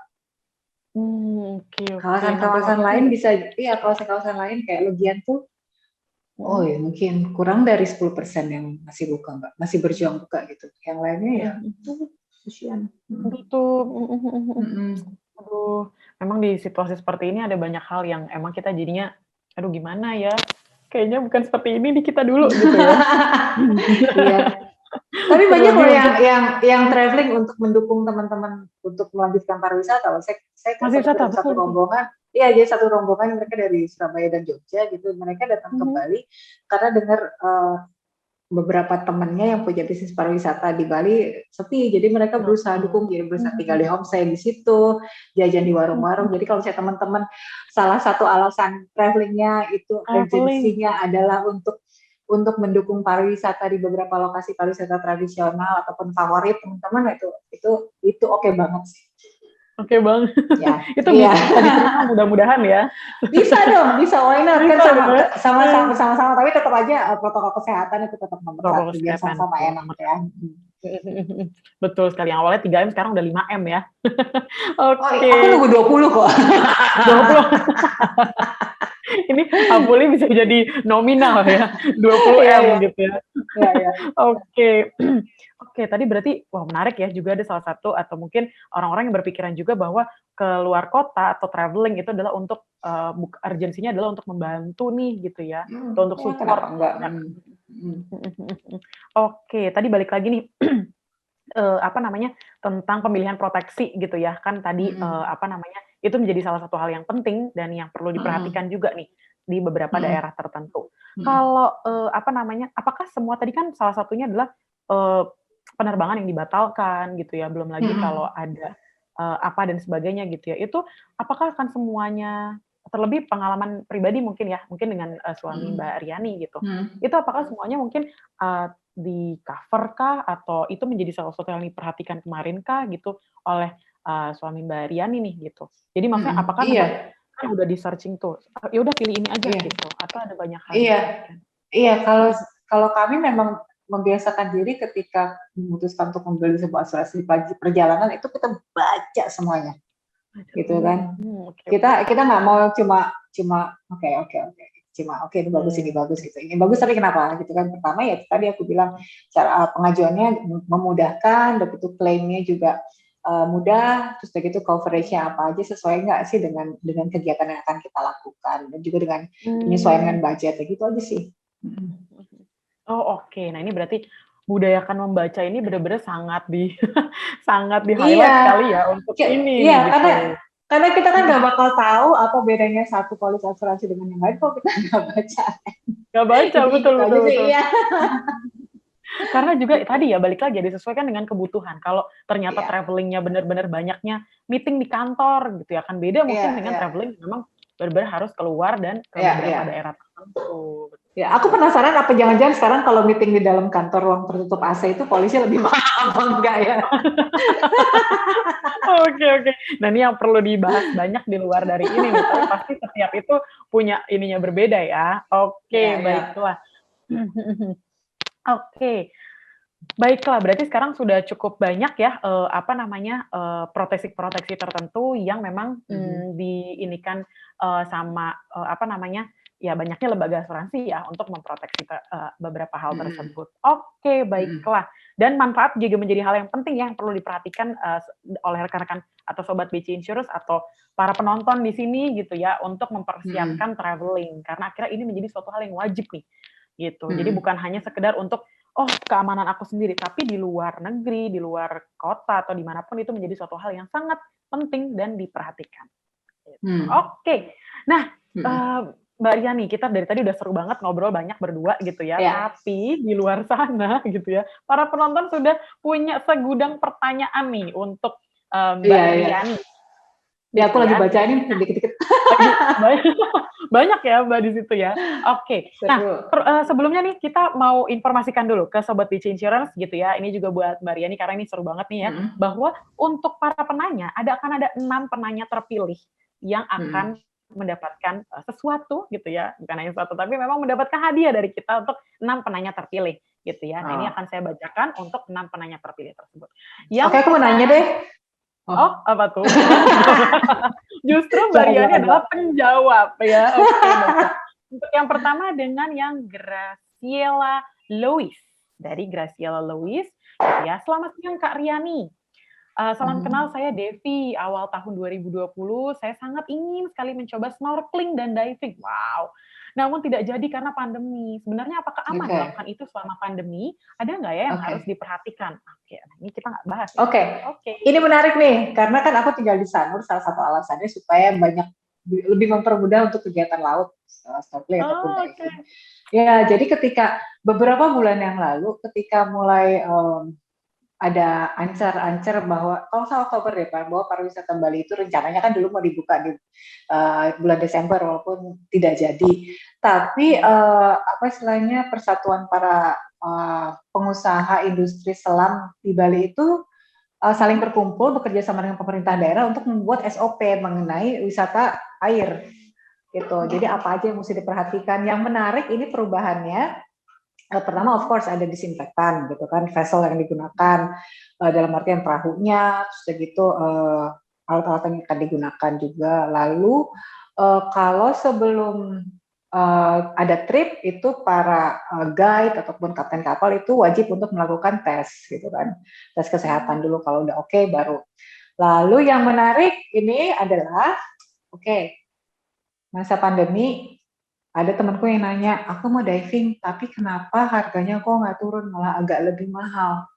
Oke, oke. Kawasan-kawasan 65% lain ya? bisa, iya kawasan-kawasan lain kayak Legian tuh, oh Mhm. ya mungkin kurang dari 10% yang masih buka, Mbak, masih berjuang buka gitu. Yang lainnya ya, Mhm. kesian. Betul. Mm-mm. Aduh, memang di situasi seperti ini ada banyak hal yang emang kita jadinya, aduh gimana ya, kayaknya bukan seperti ini di kita dulu gitu ya. Iya. Tapi banyak Terlebih loh untuk yang traveling untuk mendukung teman-teman untuk melanjutkan pariwisata. Saya masih sempat wisata, ketemu satu betul betul. rombongan. Iya, jadi satu rombongan mereka dari Surabaya dan Jogja gitu. Mereka datang ke Mhm. Bali karena dengar beberapa temannya yang punya bisnis pariwisata di Bali sepi, jadi mereka berusaha Oke. dukung, jadi berusaha tinggal di Mhm. homestay di situ, jajan di Mhm. warung-warung. Jadi kalau saya teman-teman salah satu alasan travelingnya itu Traveling. urgensinya adalah untuk mendukung pariwisata di beberapa lokasi pariwisata tradisional ataupun favorit teman-teman, itu oke banget sih. Oke Bang. Ya, Itu iya. bisa diterima mudah-mudahan ya. Bisa dong, bisa, why not? Kan Bisa dong ya. sama-sama, tapi tetap aja protokol kesehatan itu tetap nomor Protokol satu biar kesehatan sama-sama betul, enak nomor ya. 1. Betul sekali, yang awalnya 3M sekarang udah 5M ya. Oh, aku Oke, nunggu 20 kok. 20. Ini Apuli bisa jadi nominal ya, Iya, 20M iya. gitu ya. Iya, iya. Oke. Oke, tadi berarti wah menarik ya, juga ada salah satu atau mungkin orang-orang yang berpikiran juga bahwa ke luar kota atau traveling itu adalah untuk, urgensinya adalah untuk membantu nih gitu ya, atau untuk Ya kenapa support. enggak? Nah oke, tadi balik lagi nih, apa namanya, tentang pemilihan proteksi gitu ya, kan tadi, apa namanya, itu menjadi salah satu hal yang penting dan yang perlu diperhatikan juga nih, di beberapa daerah tertentu. Kalau, apa namanya, apakah semua tadi kan salah satunya adalah, eee, penerbangan yang dibatalkan gitu ya, belum lagi kalau ada, apa dan sebagainya gitu ya, itu apakah akan semuanya terlebih pengalaman pribadi mungkin ya, mungkin dengan, suami Mbak Riani gitu, itu apakah semuanya mungkin, di-cover kah atau itu menjadi salah satu yang diperhatikan kemarin kah gitu oleh, suami Mbak Riani nih gitu? Jadi maksudnya apakah memang Iya, kan udah di-searching tuh, ya udah pilih ini aja iya, gitu atau ada banyak hal yang iya, diperhatikan? iya. Kalau Mhm. kalau kami memang membiasakan diri ketika memutuskan untuk membeli sebuah asuransi perjalanan itu kita baca semuanya, gitu kan. Oke, oke. Kita nggak mau cuma cuma oke, oke, oke, cuma oke ini Mmm, bagus gitu, ini bagus tapi kenapa gitu kan. Pertama ya tadi aku bilang cara pengajuannya memudahkan, udah itu klaimnya juga mudah, terus udah gitu coveragenya apa aja sesuai nggak sih dengan kegiatan yang akan kita lakukan, dan juga dengan penyesuaian dengan mmm, budget gitu aja sih. mhm. Oh, oke. Nah, ini berarti budayakan membaca ini benar-benar sangat sangat di-highlight Iya, sekali ya untuk ini iya, nih gitu. karena kita kan Mhm. nggak bakal tahu apa bedanya satu polis asuransi dengan yang lain kalau kita nggak baca. Nggak baca, Intinya betul gitu aja betul sih, betul. iya. Karena juga tadi ya balik lagi ya disesuaikan dengan kebutuhan. Kalau ternyata Iya, travelling-nya benar-benar banyaknya meeting di kantor gitu ya, akan beda iya, mungkin dengan iya, travelling memang benar-benar harus keluar dan ke iya, beberapa iya. daerah tertentu. Ya, aku Betul. penasaran apa jangan-jangan sekarang kalau meeting di dalam kantor ruang tertutup AC itu polisi lebih mahal apa enggak ya? Oke, oke. Nah, ini yang perlu dibahas banyak di luar dari ini nih, tapi pasti setiap itu punya ininya berbeda ya. Iya, Oke, iya. baiklah. Oke. Baiklah, berarti sekarang sudah cukup banyak ya, apa namanya, proteksi-proteksi tertentu yang memang, Mhm. diinikan, sama, apa namanya, ya banyaknya lembaga asuransi ya untuk memproteksi beberapa hal Mhm. tersebut. Oke, Mhm. baiklah. Dan manfaat juga menjadi hal yang penting ya, yang perlu diperhatikan, oleh rekan-rekan atau sobat BC Insurance atau para penonton di sini gitu ya, untuk Mhm. mempersiapkan traveling. Karena akhirnya ini menjadi suatu hal yang wajib nih, gitu. Jadi Mhm. bukan hanya sekedar untuk oh, keamanan aku sendiri, tapi di luar negeri, di luar kota, atau dimanapun itu menjadi suatu hal yang sangat penting dan diperhatikan. Gitu. Mhm. Oke. Nah, Mhm. Mbak Riani, kita dari tadi udah seru banget ngobrol banyak berdua gitu ya, Ya. tapi di luar sana gitu ya, para penonton sudah punya segudang pertanyaan nih untuk Mbak Iya, iya. Riani Ya, gitu aku lagi ya. baca ini dikit-dikit. Lagi banyak banyak ya Mbak di situ ya. Oke. Nah, Seru. sebelumnya nih kita mau informasikan dulu ke Sobat BC Insurance gitu ya. Ini juga buat Mbak Riani karena ini seru banget nih ya. Mm-mm. Bahwa untuk para penanya, akan ada 6 penanya terpilih yang Mm-mm. akan mendapatkan sesuatu gitu ya. Bukan hanya sesuatu, tapi memang mendapatkan hadiah dari kita untuk 6 penanya terpilih gitu ya. Nah, ini Oh. akan saya bacakan untuk 6 penanya terpilih tersebut. Oke, Yang aku mau nanya pertama, deh. oh, apa tuh? Justru Mbak Jangan, Riani jangan, adalah Mbak. penjawab ya. Oke, baiklah. Untuk yang pertama dengan yang Graciela Louis. Dari Graciela Louis, gitu ya. Selamat siang Kak Riani. Salam kenal, saya Devi. Awal tahun 2020, saya sangat ingin sekali mencoba snorkeling dan diving. Wow. Namun tidak jadi karena pandemi. Sebenarnya apakah aman Oke, melakukan itu selama pandemi? Ada nggak ya yang harus oke. diperhatikan? Oke, nah ini kita nggak bahas nih. Oke, Oke. ini menarik nih, karena kan aku tinggal di Sanur, salah satu alasannya supaya lebih mempermudah untuk kegiatan laut, snorkeling ataupun Oh, oke. diving. Ya, jadi ketika beberapa bulan yang lalu, ketika mulai ada ancar-ancar bahwa kalau salah Oktober ya Pak, bahwa pariwisata Bali itu rencananya kan dulu mau dibuka di bulan Desember walaupun tidak jadi. Tapi apa istilahnya persatuan para pengusaha industri selam di Bali itu saling berkumpul bekerja sama dengan pemerintah daerah untuk membuat SOP mengenai wisata air gitu. Jadi apa aja yang mesti diperhatikan. Yang menarik ini perubahannya. Pertama, of course, ada disinfektan, gitu kan, vessel yang digunakan, dalam artian perahunya, terus gitu, alat-alat yang akan digunakan juga. Lalu, kalau sebelum ada trip, itu para guide ataupun kapten kapal itu wajib untuk melakukan tes, gitu kan, tes kesehatan dulu, kalau udah oke, baru. Lalu yang menarik ini adalah, oke, masa pandemi, ada temanku yang nanya, aku mau diving, tapi kenapa harganya kok nggak turun, malah agak lebih mahal?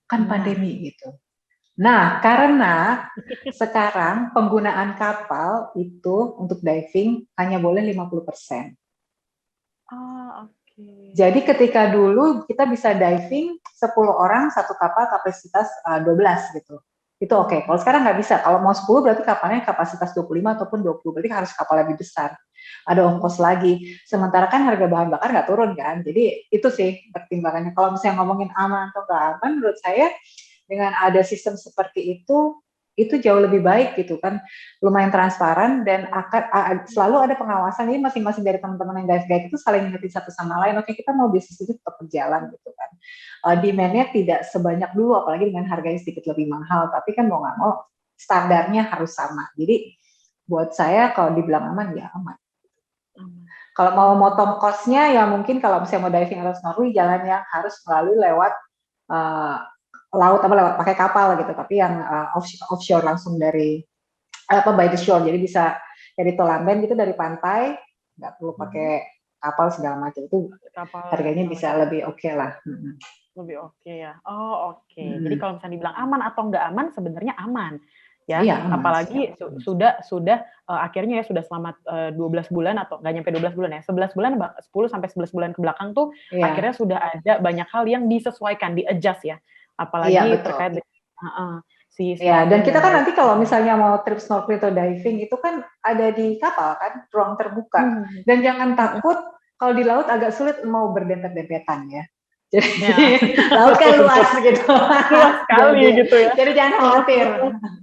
Kan Nah, pandemi gitu. Nah, karena sekarang penggunaan kapal itu untuk diving hanya boleh 50%. oh, oke. Jadi ketika dulu kita bisa diving 10 orang satu kapal kapasitas 12 gitu. Itu oke. Kalau sekarang nggak bisa. Kalau mau 10 berarti kapalnya kapasitas 25 ataupun 20. Berarti harus kapal lebih besar. Ada ongkos lagi. Sementara kan harga bahan bakar nggak turun kan. Jadi itu sih pertimbangannya. Kalau misalnya ngomongin aman atau nggak aman, menurut saya dengan ada sistem seperti itu jauh lebih baik gitu kan, lumayan transparan dan akan selalu ada pengawasan. Ini masing-masing dari teman-teman yang guide itu saling ngerti satu sama lain. Oke, kita mau bisnis itu tetap berjalan gitu kan. Demand-nya tidak sebanyak dulu, apalagi dengan harganya sedikit lebih mahal. Tapi kan mau nggak mau standarnya harus sama. Jadi buat saya kalau dibilang aman ya aman. Kalau mau motong cost-nya ya mungkin kalau misalnya mau diving atau snorkeling jalan yang harus melalui lewat laut apa lewat pakai kapal gitu, tapi yang offshore langsung dari apa by the shore, jadi bisa dari Tolamben gitu dari pantai, nggak perlu pakai kapal segala macam, itu Kapal ya harganya segala bisa macam. lebih oke lah. Lebih oke ya. Oh, oke. Jadi kalau misalnya dibilang aman atau nggak aman, sebenarnya aman ya. Iya aman sih. Apalagi sudah akhirnya ya sudah selama 12 bulan atau nggak nyampe 12 bulan ya. 11 bulan 10 sampai 11 bulan ke belakang tuh Iya, akhirnya sudah ada banyak hal yang disesuaikan, di-adjust ya. iya Apalagi betul. terkait dengan si Ya, dan snorkeling kita dan kan nanti diving. kalau misalnya mau trip snorkeling atau diving itu kan ada di kapal kan, ruang terbuka. Dan jangan takut kalau di laut agak sulit mau berdempet-dempetan ya. Jadi Ya, laut kan betul betul. luas gitu. Luas sekali jadi, gitu ya. jadi jangan khawatir.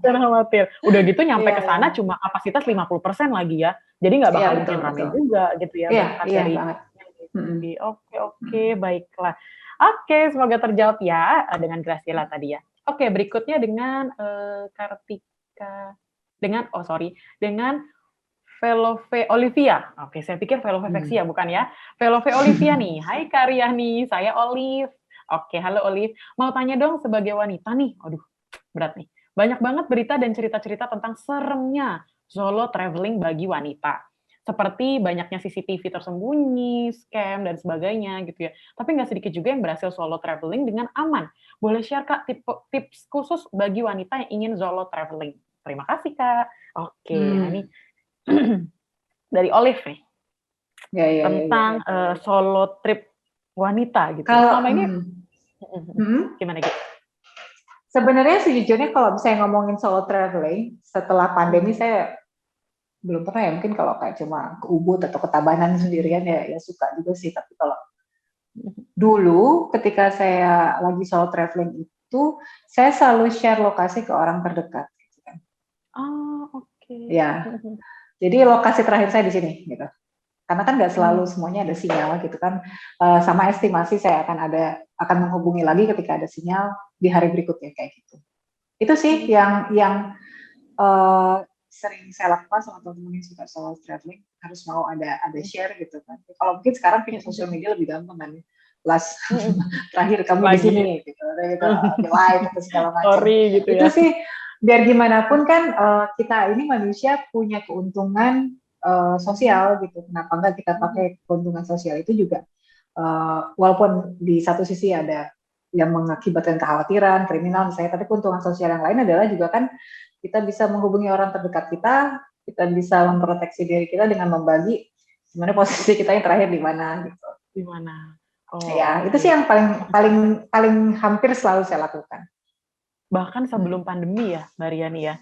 Jangan khawatir. Udah gitu nyampe Iya, ke iya. sana cuma kapasitas 50% lagi ya. Jadi nggak Iya, bakal betul, bikin rame betul. juga gitu ya, Iya, berangkat iya dari banget. yang Mm-mm. di oke oke, baiklah. Oke, semoga terjawab ya, dengan Graciela tadi ya. Oke, berikutnya dengan, Kartika dengan oh sorry, dengan Velove Olivia. Oke, saya pikir Velove Vexia bukan ya. Velove Olivia nih. Hai Kak Riani, saya Olive. Oke, halo Olive. Mau tanya dong sebagai wanita nih. Aduh, berat nih. Banyak banget berita dan cerita-cerita tentang seremnya solo traveling bagi wanita. Seperti banyaknya CCTV tersembunyi, scam, dan sebagainya gitu ya. Tapi nggak sedikit juga yang berhasil solo traveling dengan aman. Boleh share Kak tips khusus bagi wanita yang ingin solo traveling? Terima kasih Kak. Oke, nah ini Hmm. dari Olive nih, Ya, ya, ya, ya. tentang solo trip wanita gitu. Kalau Selama ini hmm. gimana gitu? Sebenarnya sejujurnya kalau misalnya ngomongin solo traveling, setelah pandemi saya belum pernah ya, mungkin kalau kayak cuma ke Ubud atau ke Tabanan sendirian ya suka juga sih, tapi kalau dulu ketika saya lagi solo traveling itu, saya selalu share lokasi ke orang terdekat gitu kan. Oh, oke. Ya, jadi lokasi terakhir saya di sini gitu. Karena kan nggak selalu semuanya ada sinyal gitu kan. Sama estimasi saya akan menghubungi lagi ketika ada sinyal di hari berikutnya kayak gitu. Itu sih yang sering saya lakukan sama teman-teman yang suka solo traveling, harus mau ada share gitu kan. Kalau mungkin sekarang punya sosial media lebih gampang kan. Plus terakhir kamu di sini gitu, di live atau segala macam. Gitu Itu ya. sih biar gimana pun kan kita ini manusia punya keuntungan sosial gitu. Kenapa enggak kita pakai keuntungan sosial itu juga, walaupun di satu sisi ada yang mengakibatkan kekhawatiran, kriminal misalnya, tapi keuntungan sosial yang lain adalah juga kan kita bisa menghubungi orang terdekat kita bisa memproteksi diri kita dengan membagi sebenarnya posisi kita yang terakhir di mana gitu. Di mana? Oh, ya, itu sih yang paling hampir selalu saya lakukan. Bahkan sebelum pandemi ya, Mbak Riani ya?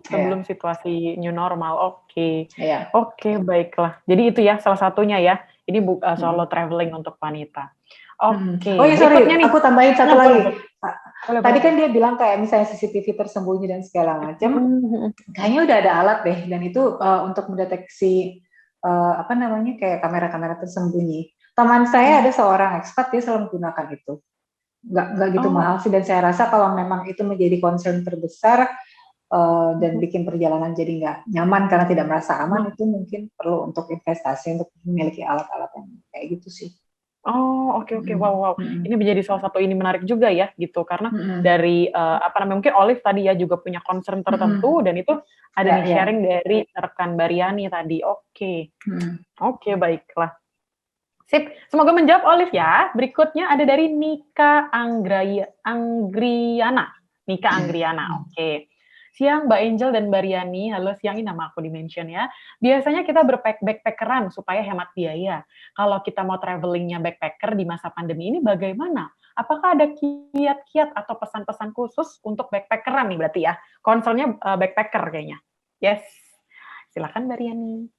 Sebelum situasi new normal, oke. Iya. Oke, baiklah. Jadi itu ya salah satunya ya, ini solo traveling untuk wanita. Oke. Oh ya sorry, berikutnya nih. aku tambahin satu lagi. Tadi kan Boleh. dia bilang kayak misalnya CCTV tersembunyi dan segala macam, kayaknya udah ada alat deh, dan itu untuk mendeteksi kayak kamera-kamera tersembunyi. Teman saya ada seorang ekspat, dia selalu menggunakan itu. Nggak gitu mahal sih, dan saya rasa kalau memang itu menjadi concern terbesar dan bikin perjalanan jadi nggak nyaman karena tidak merasa aman, itu mungkin perlu untuk investasi untuk memiliki alat-alat yang kayak gitu sih. Oh, oke. Wow. Ini menjadi salah satu ini menarik juga ya, gitu. Karena dari mungkin Olive tadi ya juga punya concern tertentu, dan itu ada nih sharing dari rekan Mbak Riani tadi. Oke, baiklah. Sip, semoga menjawab Olive ya. Berikutnya ada dari Nika Anggriana. Oke. Siang Mbak Angel dan Mbak Riani. Halo, siang, ini nama aku di-mention ya. Biasanya kita backpackeran supaya hemat biaya. Kalau kita mau travelingnya backpacker di masa pandemi ini bagaimana? Apakah ada kiat-kiat atau pesan-pesan khusus untuk backpackeran nih berarti ya? Concernnya backpacker kayaknya. Yes. Silakan Mbak Riani.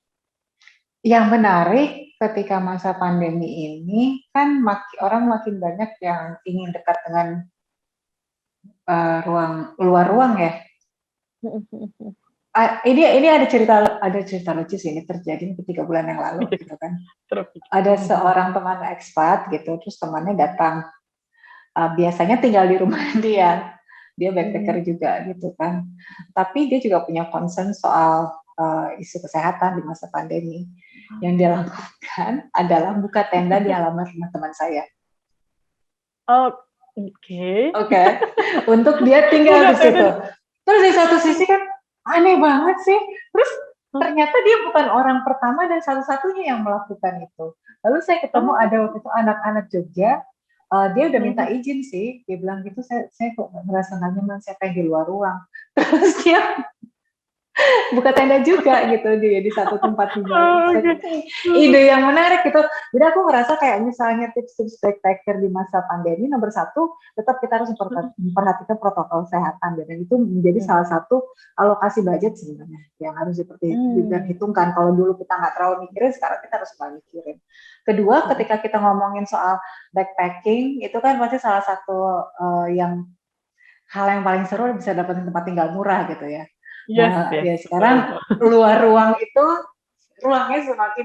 Yang menarik ketika masa pandemi ini kan orang makin banyak yang ingin dekat dengan luar ruang ya. Ini ada cerita lucu sih, ini terjadi 3 bulan yang lalu gitu kan. Ada seorang teman ekspat gitu, terus temannya datang. Biasanya tinggal di rumah dia backpacker juga gitu kan. Tapi dia juga punya concern soal isu kesehatan di masa pandemi. Yang dia lakukan adalah buka tenda di halaman rumah teman saya. Oke. Untuk dia tinggal di situ. Terus di satu sisi kan aneh banget sih. Terus ternyata dia bukan orang pertama dan satu-satunya yang melakukan itu. Lalu saya ketemu ada waktu itu anak-anak Jogja. Dia udah minta izin sih. Dia bilang gitu, saya kok merasa nggak nyaman, saya pengen di luar ruang. Terus dia buka tenda juga gitu di satu tempat di Bali. Ide yang menarik gitu. Jadi aku ngerasa kayak misalnya tips-tips backpacker di masa pandemi, nomor 1 tetap kita harus memperhatikan protokol kesehatan, dan itu menjadi salah satu alokasi budget sebenarnya yang harus diperhitungkan. Kalau dulu kita nggak terlalu mikirin, sekarang kita harus mulai mikirin. Kedua, ketika kita ngomongin soal backpacking, itu kan pasti salah satu hal yang paling seru bisa dapetin tempat tinggal murah gitu ya. Ya sekarang luar ruang itu ruangnya semakin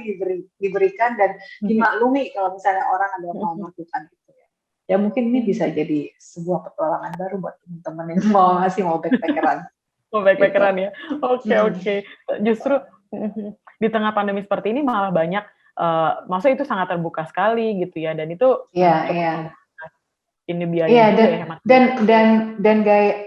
diberikan dan dimaklumi kalau misalnya orang ada yang mau melakukan itu ya. Ya mungkin ini bisa jadi sebuah petualangan baru buat teman-teman yang mau backpackeran. Backpackeran ya. Oke. Justru di tengah pandemi seperti ini malah banyak, maksudnya itu sangat terbuka sekali gitu ya, dan itu Iya. Ini biaya juga ya, hemat. Dan gaya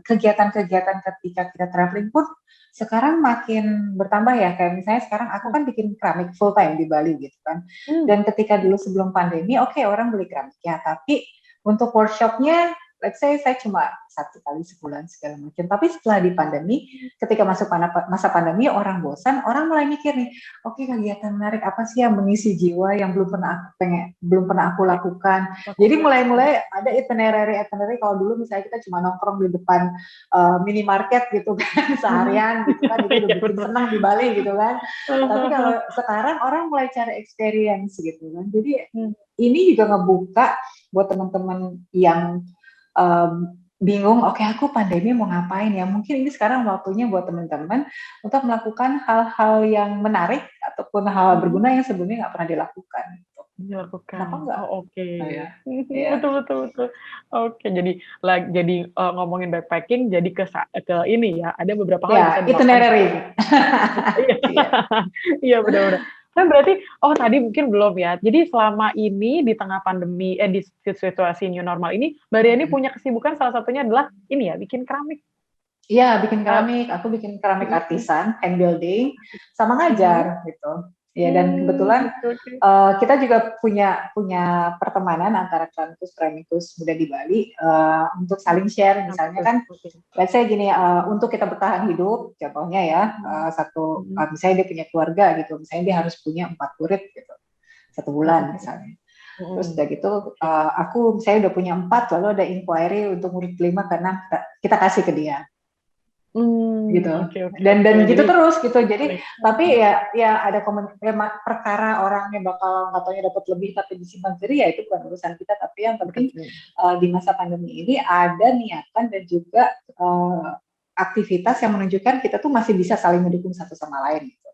kegiatan-kegiatan ketika kita traveling pun sekarang makin bertambah ya. Kayak misalnya sekarang aku kan bikin keramik full time di Bali gitu kan. Dan ketika dulu sebelum pandemi, orang beli keramik ya, tapi untuk workshopnya let's say saya cuma 1 kali sebulan segala macam. Tapi setelah di pandemi, ketika masuk masa pandemi, orang bosan, orang mulai mikir nih, oke, kegiatan menarik apa sih yang mengisi jiwa yang belum pernah aku lakukan. Jadi mulai ada itinerary kalau dulu misalnya kita cuma nongkrong di depan minimarket gitu kan seharian gitu kan, itu udah bikin senang di Bali gitu kan. Tapi kalau sekarang orang mulai cari experience gitu kan. Jadi ini juga ngebuka buat teman-teman yang bingung, oke, aku pandemi mau ngapain ya? Mungkin ini sekarang waktunya buat teman-teman untuk melakukan hal-hal yang menarik ataupun hal berguna yang sebelumnya nggak pernah dilakukan. Kenapa enggak? Oke. Iya. Betul. Oke, jadi ngomongin backpacking, jadi ke ini ya, ada beberapa hal yang bisa dilakukan. Itinerary. Iya, benar-benar. Kan berarti, tadi mungkin belum ya. Jadi selama ini di tengah pandemi, di situasi new normal ini, Mbak Riani punya kesibukan salah satunya adalah ini ya, bikin keramik. Iya, bikin keramik. Aku bikin keramik artisan, hand building, sama ngajar gitu. Ya, dan kebetulan kita juga punya pertemanan antara keramikus muda di Bali untuk saling share. Misalnya kan, let's say gini, untuk kita bertahan hidup, contohnya ya, misalnya dia punya keluarga gitu, misalnya dia harus punya 4 murid gitu, 1 bulan misalnya. Terus udah gitu, aku misalnya udah punya 4, lalu ada inquiry untuk murid 5 karena kita kasih ke dia. Gitu. Dan gitu terus gitu. Jadi tapi ya ada perkara orangnya bakal katanya dapat lebih tapi disimpan sendiri, ya itu bukan urusan kita. Tapi yang penting di masa pandemi ini ada niatan dan juga aktivitas yang menunjukkan kita tuh masih bisa saling mendukung satu sama lain gitu.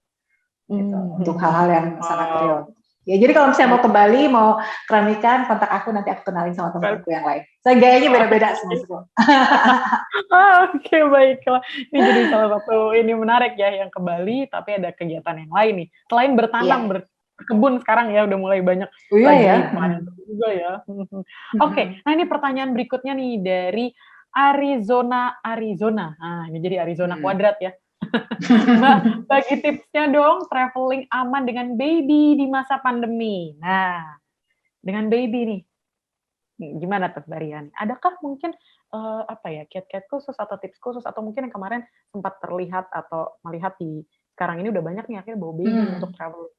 Untuk hal-hal yang sangat real. Ya, jadi kalau misalnya mau ke Bali, mau keramikan, kontak aku, nanti aku kenalin sama teman-temanku yang lain. Saya gayanya beda-beda semua. Oke, baiklah. Ini jadi salah satu ini menarik ya, yang ke Bali, tapi ada kegiatan yang lain nih. Selain bertanam, berkebun sekarang ya, udah mulai banyak juga ya. Oke, nah ini pertanyaan berikutnya nih dari Arizona. Nah, ini jadi Arizona kuadrat ya. Mbak, bagi tipsnya dong traveling aman dengan baby di masa pandemi. Nah, dengan baby nih, gimana tuh Mbak Riani? Adakah mungkin kiat-kiat khusus atau tips khusus atau mungkin yang kemarin sempat terlihat atau melihat di sekarang ini udah banyak nih akhirnya bawa baby untuk travel?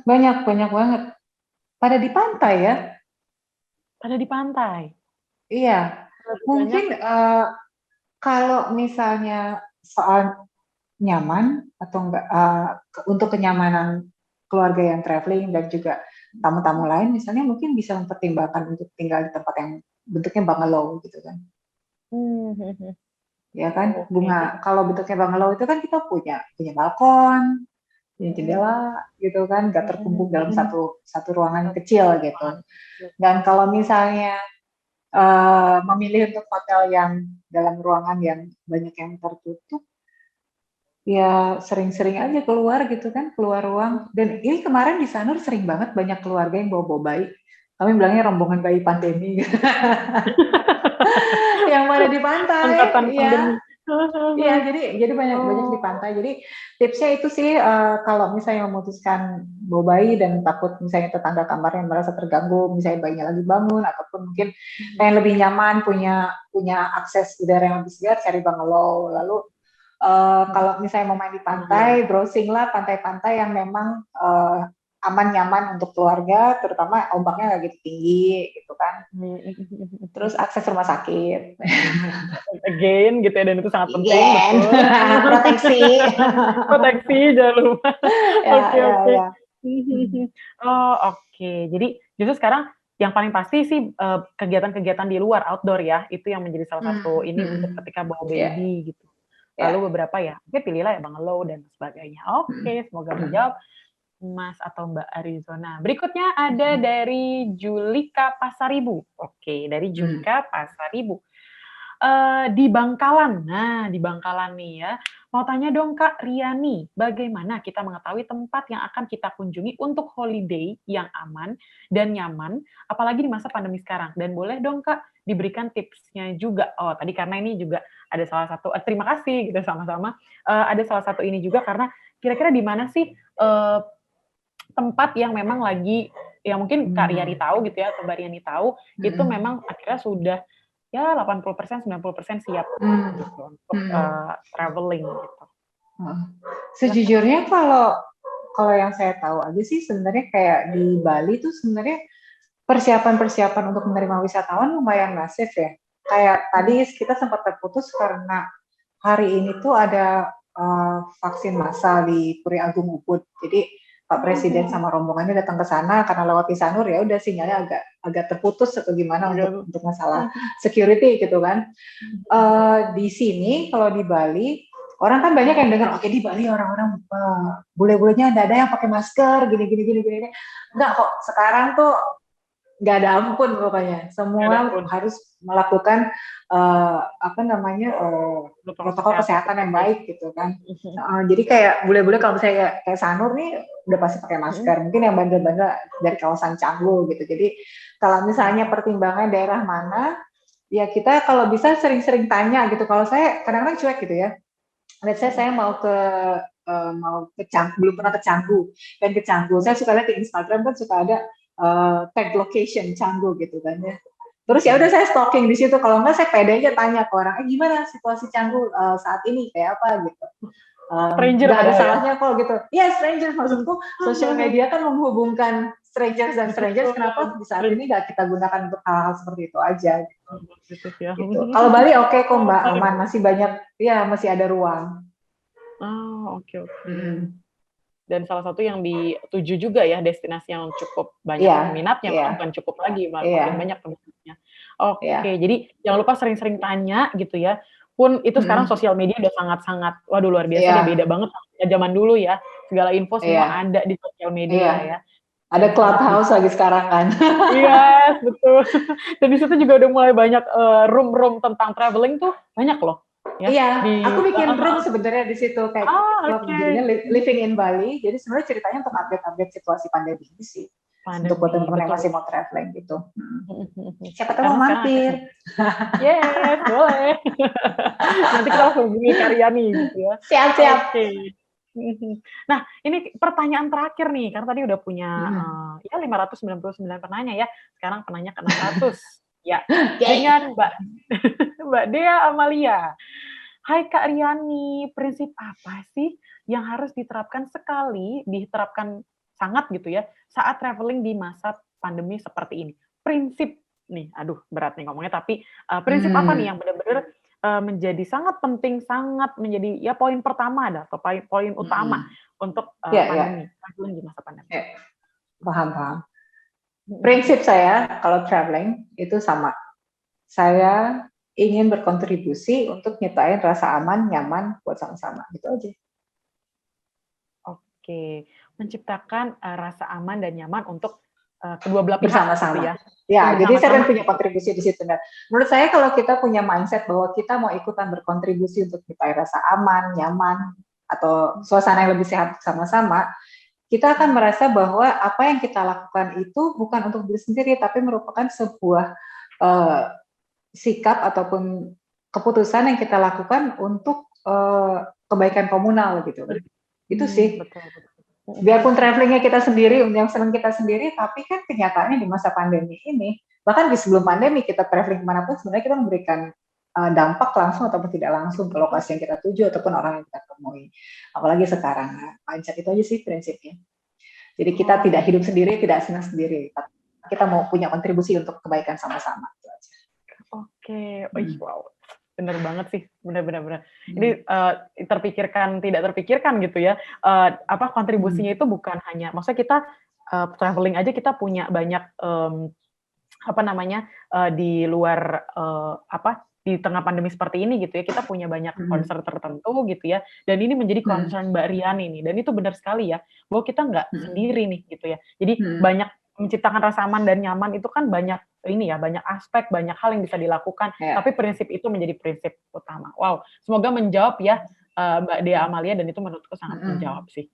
Banyak banget. Pada di pantai ya? Pada di pantai. Iya. Mungkin kalau misalnya soal nyaman atau enggak untuk kenyamanan keluarga yang traveling dan juga tamu-tamu lain misalnya, mungkin bisa mempertimbangkan untuk tinggal di tempat yang bentuknya bungalow gitu kan. Ya kan, kalau bentuknya bungalow itu kan kita punya balkon, punya jendela gitu kan, nggak terkumpul dalam satu ruangan kecil gitu. Dan kalau misalnya memilih untuk hotel yang dalam ruangan yang banyak yang tertutup, ya sering-sering aja keluar gitu kan, keluar ruang. Dan ini kemarin di Sanur sering banget banyak keluarga yang bawa bayi. Kami bilangnya rombongan bayi pandemi. Yang pada di pantai, iya. Jadi banyak di pantai. Jadi tipsnya itu sih kalau misalnya memutuskan bawa bayi dan takut misalnya tetangga kamarnya merasa terganggu, misalnya bayinya lagi bangun ataupun mungkin pengen lebih nyaman, punya akses udara yang lebih segar, cari bungalow. Lalu kalau misalnya mau main di pantai, browsing lah pantai-pantai yang memang aman nyaman untuk keluarga, terutama ombaknya nggak gitu tinggi gitu kan. Terus akses rumah sakit. Again gitu ya, dan itu sangat penting. Proteksi jangan lupa. Oke. Jadi justru sekarang yang paling pasti sih kegiatan-kegiatan di luar, outdoor ya, itu yang menjadi salah satu ini untuk ketika bawa baby gitu. Lalu beberapa ya, pilihlah ya bungalow dan sebagainya. Oke, semoga menjawab Mas atau Mbak Arizona. Berikutnya ada dari Julika Pasaribu. Oke, dari Julika Pasaribu. Di Bangkalan. Nah, di Bangkalan nih ya. Mau tanya dong Kak Riani, bagaimana kita mengetahui tempat yang akan kita kunjungi untuk holiday yang aman dan nyaman, apalagi di masa pandemi sekarang? Dan boleh dong Kak diberikan tipsnya juga. Oh, tadi karena ini juga ada salah satu, terima kasih gitu sama-sama. Ada salah satu ini juga karena kira-kira di mana sih tempat yang memang lagi, ya mungkin Kak Riani tahu gitu ya, atau Mbak Riani tahu, itu memang akhirnya sudah ya 80%, 90% siap Hmm. gitu untuk Hmm. traveling gitu. Sejujurnya kalau yang saya tahu aja sih sebenarnya kayak di Bali tuh sebenarnya persiapan-persiapan untuk menerima wisatawan lumayan masif ya. Kayak tadi kita sempat terputus karena hari ini tuh ada vaksin massal di Puri Agung Ubud. Jadi Pak Presiden sama rombongannya datang ke sana karena lewat Isanur ya udah sinyalnya agak terputus atau gimana untuk masalah security gitu kan. Di sini kalau di Bali orang kan banyak yang dengar oke di Bali orang-orang bule-bulenya ada yang pakai masker gini. Enggak kok, sekarang tuh nggak ada ampun pokoknya. Semua harus melakukan protokol kesehatan yang baik gitu kan. Jadi kayak bule-bule kalau misalnya kayak Sanur nih udah pasti pakai masker. Mungkin yang bandel-bandel dari kawasan Canggu gitu. Jadi kalau misalnya pertimbangan daerah mana, ya kita kalau bisa sering-sering tanya gitu. Kalau saya kadang-kadang cuek gitu ya. Let's say saya mau ke Canggu, belum pernah ke Canggu, dan ke Canggu. Saya suka lihat di Instagram kan suka ada tag location Canggu gitu kan ya. Terus ya udah saya stalking di situ. Kalau enggak saya pede aja tanya ke orang, gimana situasi Canggu saat ini kayak apa gitu. Stranger nggak ada salahnya kok gitu. Ya stranger maksudku sosial media kan menghubungkan strangers dan strangers. Kenapa di saat ini nggak kita gunakan untuk hal-hal seperti itu aja gitu. Kalau Bali oke kok Mbak, aman, masih banyak ya, masih ada ruang. Oke. Dan salah satu yang dituju juga ya, destinasi yang cukup banyak peminatnya, bukan cukup lagi, makin banyak peminatnya. Oke, jadi jangan lupa sering-sering tanya gitu ya. Pun itu sekarang sosial media udah sangat-sangat, waduh luar biasa deh, beda banget sama zaman dulu ya. Segala info semua ada di sosial media ya. Ada Clubhouse lagi sekarang kan. Iya, betul. Dan di situ juga udah mulai banyak room-room tentang traveling tuh banyak loh. Ya, iya, aku bikin room sebenarnya di situ kayak jadinya Living in Bali. Jadi sebenarnya ceritanya untuk update situasi pandemi ini sih. Untuk buat teman-teman yang masih mau traveling gitu. Siapa tahu mau mampir. Yes, boleh. Nanti kita langsung hubungi Karyani gitu ya. Siap. Nah, ini pertanyaan terakhir nih, karena tadi udah punya ya 599 penanya ya. Sekarang penanya ke 600. Ya, dengan Mbak Dea Amalia. Hai Kak Riani, prinsip apa sih yang harus diterapkan sangat gitu ya, saat traveling di masa pandemi seperti ini? Prinsip nih, aduh berat nih ngomongnya, tapi prinsip apa nih yang benar-benar menjadi sangat penting, sangat menjadi ya poin pertama atau poin utama untuk pandemi, traveling di masa pandemi? Paham. Prinsip saya kalau traveling itu sama. Saya ingin berkontribusi untuk nyiptain rasa aman, nyaman buat sama-sama. Gitu aja. Oke, menciptakan rasa aman dan nyaman untuk kedua belah pihak bersama-sama. gitu ya. Ya, jadi saya punya kontribusi di situ. Menurut saya kalau kita punya mindset bahwa kita mau ikutan berkontribusi untuk nyiptain rasa aman, nyaman, atau suasana yang lebih sehat sama-sama, kita akan merasa bahwa apa yang kita lakukan itu bukan untuk diri sendiri, tapi merupakan sebuah sikap ataupun keputusan yang kita lakukan untuk kebaikan komunal gitu. Itu sih. Biarpun travelingnya kita sendiri, yang senang kita sendiri, tapi kan kenyataannya di masa pandemi ini, bahkan di sebelum pandemi kita traveling kemanapun sebenarnya kita memberikan dampak langsung ataupun tidak langsung ke lokasi yang kita tuju ataupun orang yang kita temui. Apalagi sekarang, mindset itu aja sih prinsipnya. Jadi kita tidak hidup sendiri, tidak senang sendiri, kita mau punya kontribusi untuk kebaikan sama-sama. Oke, wow, bener banget sih, bener. Ini tidak terpikirkan gitu ya. Kontribusinya itu bukan hanya, maksudnya kita traveling aja kita punya banyak di luar di tengah pandemi seperti ini gitu ya, kita punya banyak concern tertentu gitu ya, dan ini menjadi concern Mbak Riani nih, dan itu benar sekali ya, bahwa kita nggak sendiri nih gitu ya. Jadi banyak menciptakan rasa aman dan nyaman itu kan banyak banyak aspek, banyak hal yang bisa dilakukan, tapi prinsip itu menjadi prinsip utama. Wow, semoga menjawab ya Mbak Dea Amalia, dan itu menurutku sangat menjawab sih.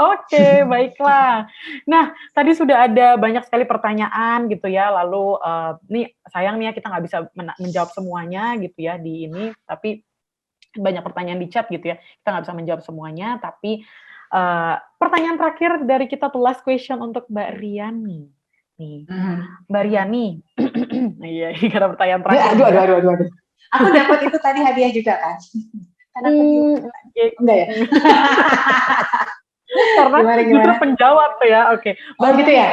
Oke, baiklah. Nah, tadi sudah ada banyak sekali pertanyaan gitu ya, lalu nih sayang nih ya kita nggak bisa menjawab semuanya gitu ya di ini, tapi banyak pertanyaan di chat gitu ya, kita nggak bisa menjawab semuanya, tapi pertanyaan terakhir dari kita tuh last question untuk Mbak Riani. nih. Mhm. Mbak Riani, iya, karena pertanyaan Ya, terakhir aduh, nih aduh, ya. aduh, aduh, aduh. Aku dapat itu tadi hadiah juga kan? Kan aku diundang. Oke. Enggak ya? Karena Gimana, justru gimana? penjawab tuh ya. Oke, Mbak Oh gitu Riani, ya?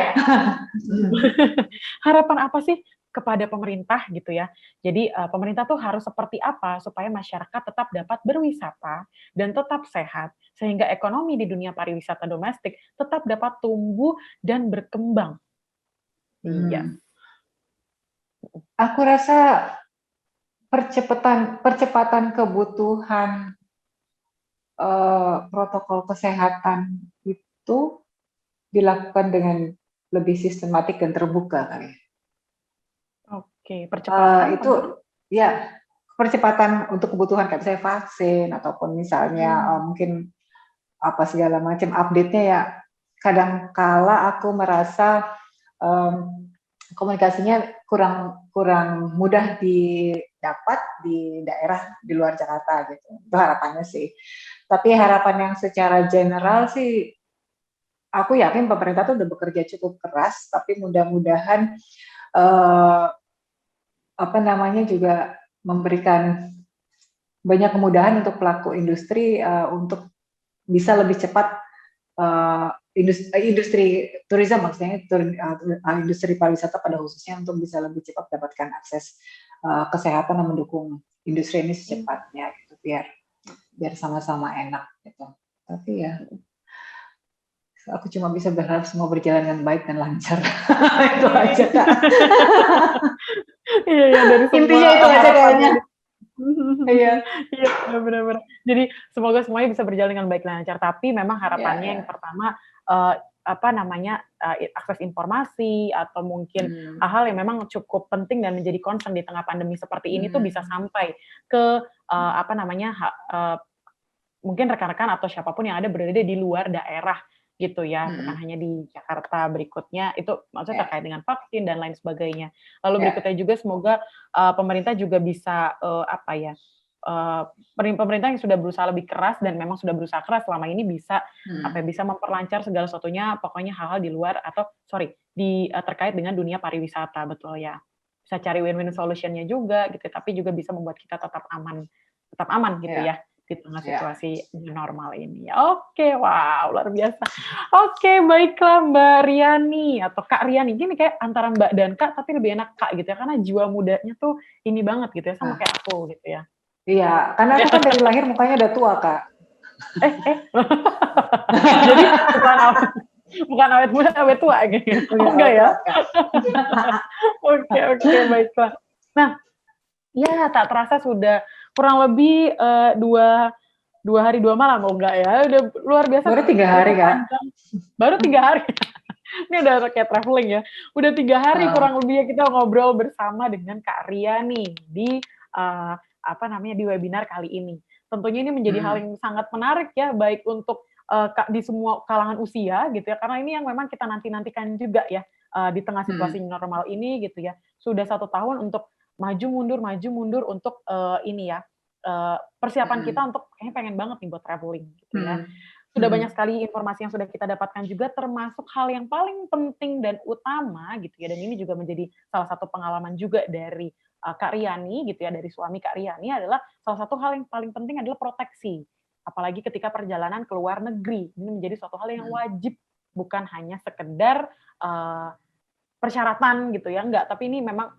harapan apa sih kepada pemerintah gitu ya? Jadi pemerintah tuh harus seperti apa supaya masyarakat tetap dapat berwisata dan tetap sehat sehingga ekonomi di dunia pariwisata domestik tetap dapat tumbuh dan berkembang. Iya. Hmm. Aku rasa percepatan kebutuhan protokol kesehatan itu dilakukan dengan lebih sistematik dan terbuka kali. Oke, percepatan Itu tentang ya percepatan untuk kebutuhan kayak misalnya vaksin ataupun misalnya hmm, mungkin apa segala macam update-nya ya. Kadang kala aku merasa um, komunikasinya kurang kurang mudah didapat di daerah di luar Jakarta gitu. Itu harapannya sih. Tapi harapan yang secara general sih, aku yakin pemerintah tuh udah bekerja cukup keras, tapi mudah-mudahan eh, apa namanya juga memberikan banyak kemudahan untuk pelaku industri untuk bisa lebih cepat industri tourism maksudnya industri pariwisata pada khususnya untuk bisa lebih cepat mendapatkan akses kesehatan dan mendukung industri ini secepatnya gitu biar biar sama-sama enak gitu. Tapi ya aku cuma bisa berharap semua berjalan dengan baik dan lancar. Itu aja Kak. iya ya dari semua Intinya itu aja harapan kayaknya. yang Iya. iya benar-benar. Jadi semoga semuanya bisa berjalan dengan baik dan lancar. Tapi memang Iya, harapannya iya. yang pertama eh, apa namanya akses informasi atau mungkin Hmm. hal-hal yang memang cukup penting dan menjadi concern di tengah pandemi seperti ini tuh bisa Hmm. sampai ke apa namanya mungkin rekan-rekan atau siapapun yang ada berada di luar daerah gitu ya, bukan Hmm. hanya di Jakarta berikutnya, itu maksudnya Ya, terkait dengan vaksin dan lain sebagainya. Lalu ya. berikutnya juga semoga pemerintah juga bisa apa ya, uh, pemerintah yang sudah berusaha lebih keras dan memang sudah berusaha keras selama ini bisa apa ya, Hmm. bisa memperlancar segala sesuatunya, pokoknya hal-hal di luar atau sorry di terkait dengan dunia pariwisata betul ya. Bisa cari win-win solution-nya juga gitu, tapi juga bisa membuat kita tetap aman gitu Ya, ya di tengah ya. situasi new normal ini. Oke, wow, luar biasa. Oke, baiklah Mbak Riani atau Kak Riani. Gini kayak antara Mbak dan Kak, tapi lebih enak Kak gitu ya, karena jiwa mudanya tuh ini banget gitu ya, sama Nah, kayak aku gitu ya. iya, karena aku kan dari lahir mukanya udah tua, Kak. Jadi bukan awet muda, awet tua gitu. Oh Udah enggak awet ya? tua, Kak. Oke, oke, baiklah. Nah, ya tak terasa sudah kurang lebih dua hari 2 malam, oh enggak ya, udah luar biasa Baru 3 hari, cukup Kak. panjang. Baru 3 hari. Ini udah kayak traveling ya. Udah 3 hari kurang lebih ya kita ngobrol bersama dengan Kak Ria nih di apa namanya di webinar kali ini. Tentunya ini menjadi hal yang sangat menarik ya, baik untuk di semua kalangan usia gitu ya, karena ini yang memang kita nantikan juga ya di tengah situasi normal ini gitu ya. Sudah 1 tahun untuk maju mundur untuk ini ya persiapan kita untuk kayaknya pengen banget nih buat traveling gitu ya. Sudah banyak sekali informasi yang sudah kita dapatkan juga termasuk hal yang paling penting dan utama gitu ya, dan ini juga menjadi salah satu pengalaman juga dari Kak Riani gitu ya, dari suami Kak Riani adalah salah satu hal yang paling penting adalah proteksi. Apalagi ketika perjalanan ke luar negeri. Ini menjadi suatu hal yang wajib, bukan hanya sekedar persyaratan gitu ya, enggak, tapi ini memang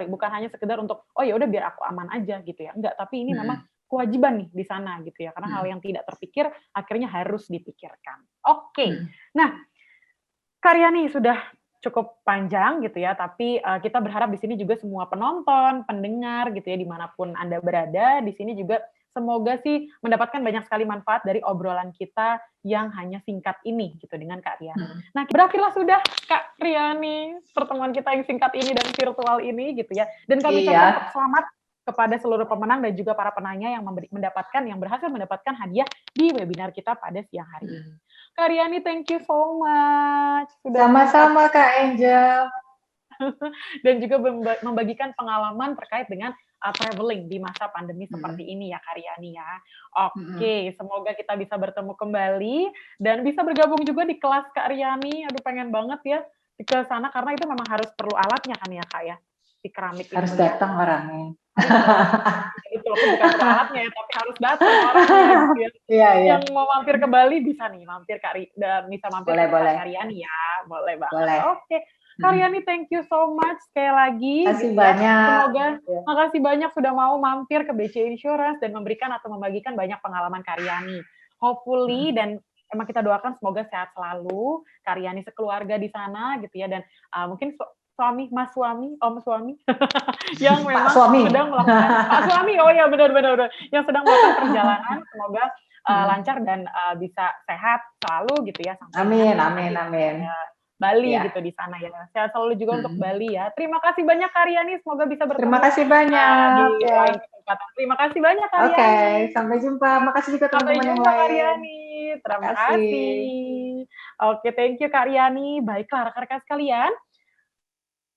bukan hanya sekedar untuk oh ya udah biar aku aman aja gitu ya, enggak, tapi ini memang kewajiban nih di sana gitu ya, karena hal yang tidak terpikir akhirnya harus dipikirkan. Oke, nah karya nih sudah cukup panjang gitu ya, tapi kita berharap di sini juga semua penonton, pendengar gitu ya, dimanapun Anda berada, di sini juga semoga sih mendapatkan banyak sekali manfaat dari obrolan kita yang hanya singkat ini gitu dengan Kak Riani. Nah, berakhirlah sudah Kak Riani pertemuan kita yang singkat ini dan virtual ini gitu ya. Dan kami ucapkan selamat kepada seluruh pemenang dan juga para penanya yang berhasil mendapatkan hadiah di webinar kita pada siang hari ini. Kak Riani, thank you so much sudah Sama-sama Kak Angel. dan juga membagikan pengalaman terkait dengan traveling di masa pandemi seperti ini ya Kak Riani ya. Oke, semoga kita bisa bertemu kembali dan bisa bergabung juga di kelas Kak Riani. Aduh pengen banget ya ke sana karena itu memang harus perlu alatnya kan ya Kak ya, si keramik Harus itu ya. datang orangnya. Itu aku bukan perlu alatnya ya, tapi harus datang orangnya gitu ya. Iya, iya. Yang mau mampir ke Bali bisa nih, mampir bisa mampir Boleh, ke boleh. Kak Riani ya, boleh banget. Boleh. Oke, Kak Riani thank you so much sekali lagi Kasih gitu ya. banyak. Semoga makasih banyak sudah mau mampir ke BC Insurance dan memberikan atau membagikan banyak pengalaman Kak Riani. Hopefully dan emang kita doakan semoga sehat selalu, Kak Riani sekeluarga di sana gitu ya dan mungkin Mas suami, om suami yang memang sedang melakukan Pak suami, oh ya benar, yang sedang melakukan perjalanan, semoga lancar dan bisa sehat selalu gitu ya sampai amin. Bali gitu di sana ya. Sehat selalu juga untuk Bali ya. Terima kasih banyak Kak Riani, semoga bisa bertemu. Terima kasih banyak. Di lain kesempatan. Terima kasih banyak Kak Riani. Oke, sampai jumpa. Makasih juga teman-teman yang lain. Sampai jumpa Kak Riani. Terima kasih. Oke, thank you Kak Riani. Baiklah rekan-rekan sekalian.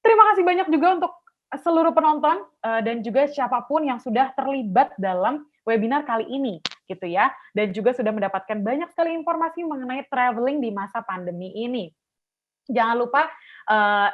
Terima kasih banyak juga untuk seluruh penonton dan juga siapapun yang sudah terlibat dalam webinar kali ini gitu ya dan juga sudah mendapatkan banyak sekali informasi mengenai traveling di masa pandemi ini. Jangan lupa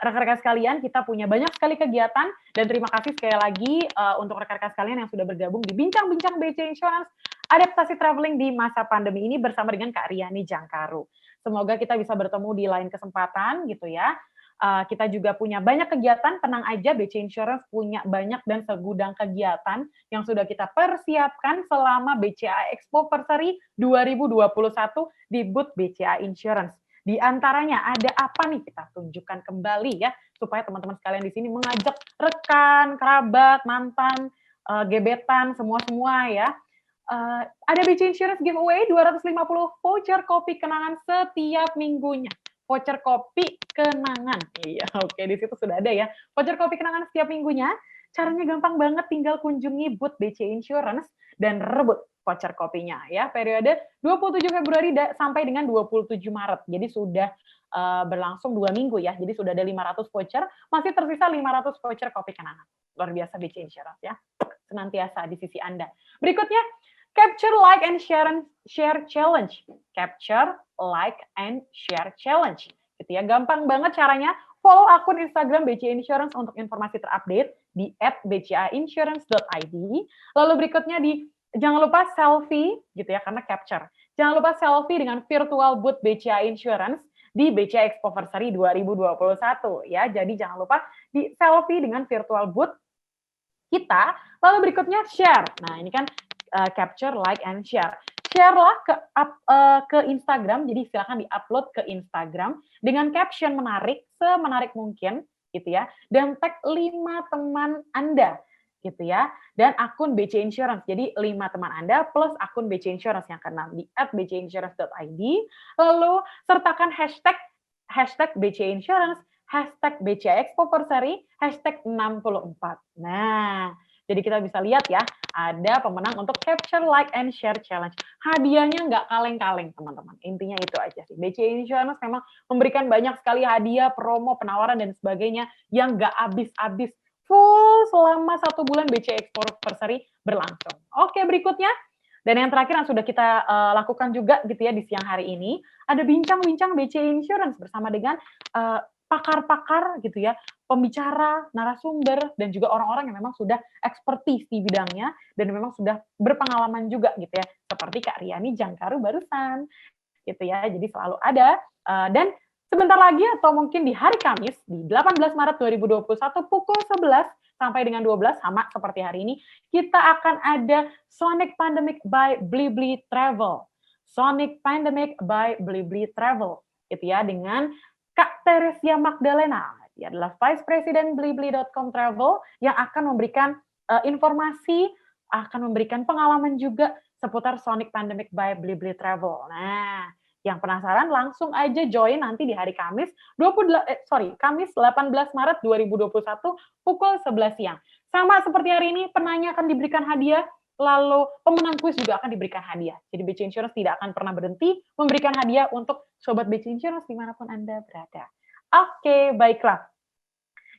rekan-rekan sekalian kita punya banyak sekali kegiatan dan terima kasih sekali lagi untuk rekan-rekan sekalian yang sudah bergabung di Bincang-Bincang BC Insurance adaptasi traveling di masa pandemi ini bersama dengan Kak Riani Jangkaru. Semoga kita bisa bertemu di lain kesempatan gitu ya. Kita juga punya banyak kegiatan, tenang aja BC Insurance punya banyak dan segudang kegiatan yang sudah kita persiapkan selama BCA Expo Versary 2021 di booth BCA Insurance. Di antaranya ada apa nih kita tunjukkan kembali ya supaya teman-teman sekalian di sini mengajak rekan, kerabat, mantan, gebetan, semua ya. Ada BC Insurance giveaway 250 voucher kopi kenangan setiap minggunya. Voucher kopi kenangan. Iya, oke di situ sudah ada ya. Voucher kopi kenangan setiap minggunya. Caranya gampang banget, tinggal kunjungi booth BC Insurance dan rebut voucher kopinya ya. Periode 27 Februari sampai dengan 27 Maret. Jadi sudah berlangsung 2 minggu ya. Jadi sudah ada 500 voucher, masih tersisa 500 voucher kopi kenangan. Luar biasa BC Insurance ya. Senantiasa di sisi Anda. Berikutnya Capture, Like, and Share Challenge. Capture, Like, and Share Challenge. Gitu ya. Gampang banget caranya. Follow akun Instagram BCA Insurance untuk informasi terupdate di @bcainsurance.id. Lalu berikutnya jangan lupa selfie gitu ya karena capture. Jangan lupa selfie dengan virtual booth BCA Insurance di BCA Expo Versary 2021 ya. Jadi jangan lupa di selfie dengan virtual booth kita. Lalu berikutnya share. Nah, ini kan capture, like, and share. Share-lah ke Instagram, jadi silakan di-upload ke Instagram dengan caption menarik, semenarik mungkin, gitu ya, dan tag 5 teman Anda, gitu ya, dan akun BC Insurance, jadi 5 teman Anda plus akun BC Insurance yang keenam di @bcinsurance.id, lalu sertakan hashtag BC Insurance, hashtag BCA Expo Versary, hashtag 64. Nah, jadi kita bisa lihat ya, ada pemenang untuk Capture, Like, and Share Challenge. Hadiahnya nggak kaleng-kaleng, teman-teman. Intinya itu aja sih. BCA Insurance memang memberikan banyak sekali hadiah, promo, penawaran, dan sebagainya yang nggak habis-habis. Full selama 1 bulan BCA Expo Versary berlangsung. Oke, berikutnya. Dan yang terakhir yang sudah kita lakukan juga gitu ya di siang hari ini, ada bincang-bincang BCA Insurance bersama dengan pakar-pakar gitu ya, pembicara, narasumber, dan juga orang-orang yang memang sudah ekspertis di bidangnya dan memang sudah berpengalaman juga gitu ya, seperti Kak Riani Jangkaru barusan gitu ya. Jadi selalu ada dan sebentar lagi atau mungkin di hari Kamis di 18 Maret 2021 pukul 11 sampai dengan 12 sama seperti hari ini, kita akan ada Sonic Pandemic by Blibli Travel. Sonic Pandemic by Blibli Travel gitu ya, dengan Kak Teresia Magdalena, dia adalah Vice President Blibli.com Travel yang akan memberikan informasi, akan memberikan pengalaman juga seputar Sonic Pandemic by Blibli Travel. Nah, yang penasaran langsung aja join nanti di hari Kamis, Kamis 18 Maret 2021 pukul 11 siang. Sama seperti hari ini, penanya akan diberikan hadiah, lalu pemenang kuis juga akan diberikan hadiah. Jadi BC Insurance tidak akan pernah berhenti memberikan hadiah untuk Sobat BC Insurance dimanapun Anda berada. Oke, baiklah.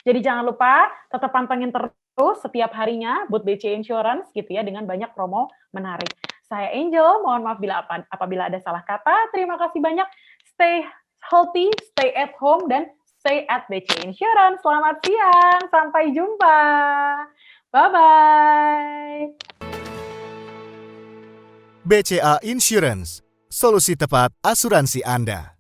Jadi jangan lupa tetap pantengin terus setiap harinya booth BC Insurance gitu ya dengan banyak promo menarik. Saya Angel, mohon maaf apabila ada salah kata. Terima kasih banyak. Stay healthy, stay at home, dan stay at BC Insurance. Selamat siang, sampai jumpa. Bye-bye. BCA Insurance, solusi tepat asuransi Anda.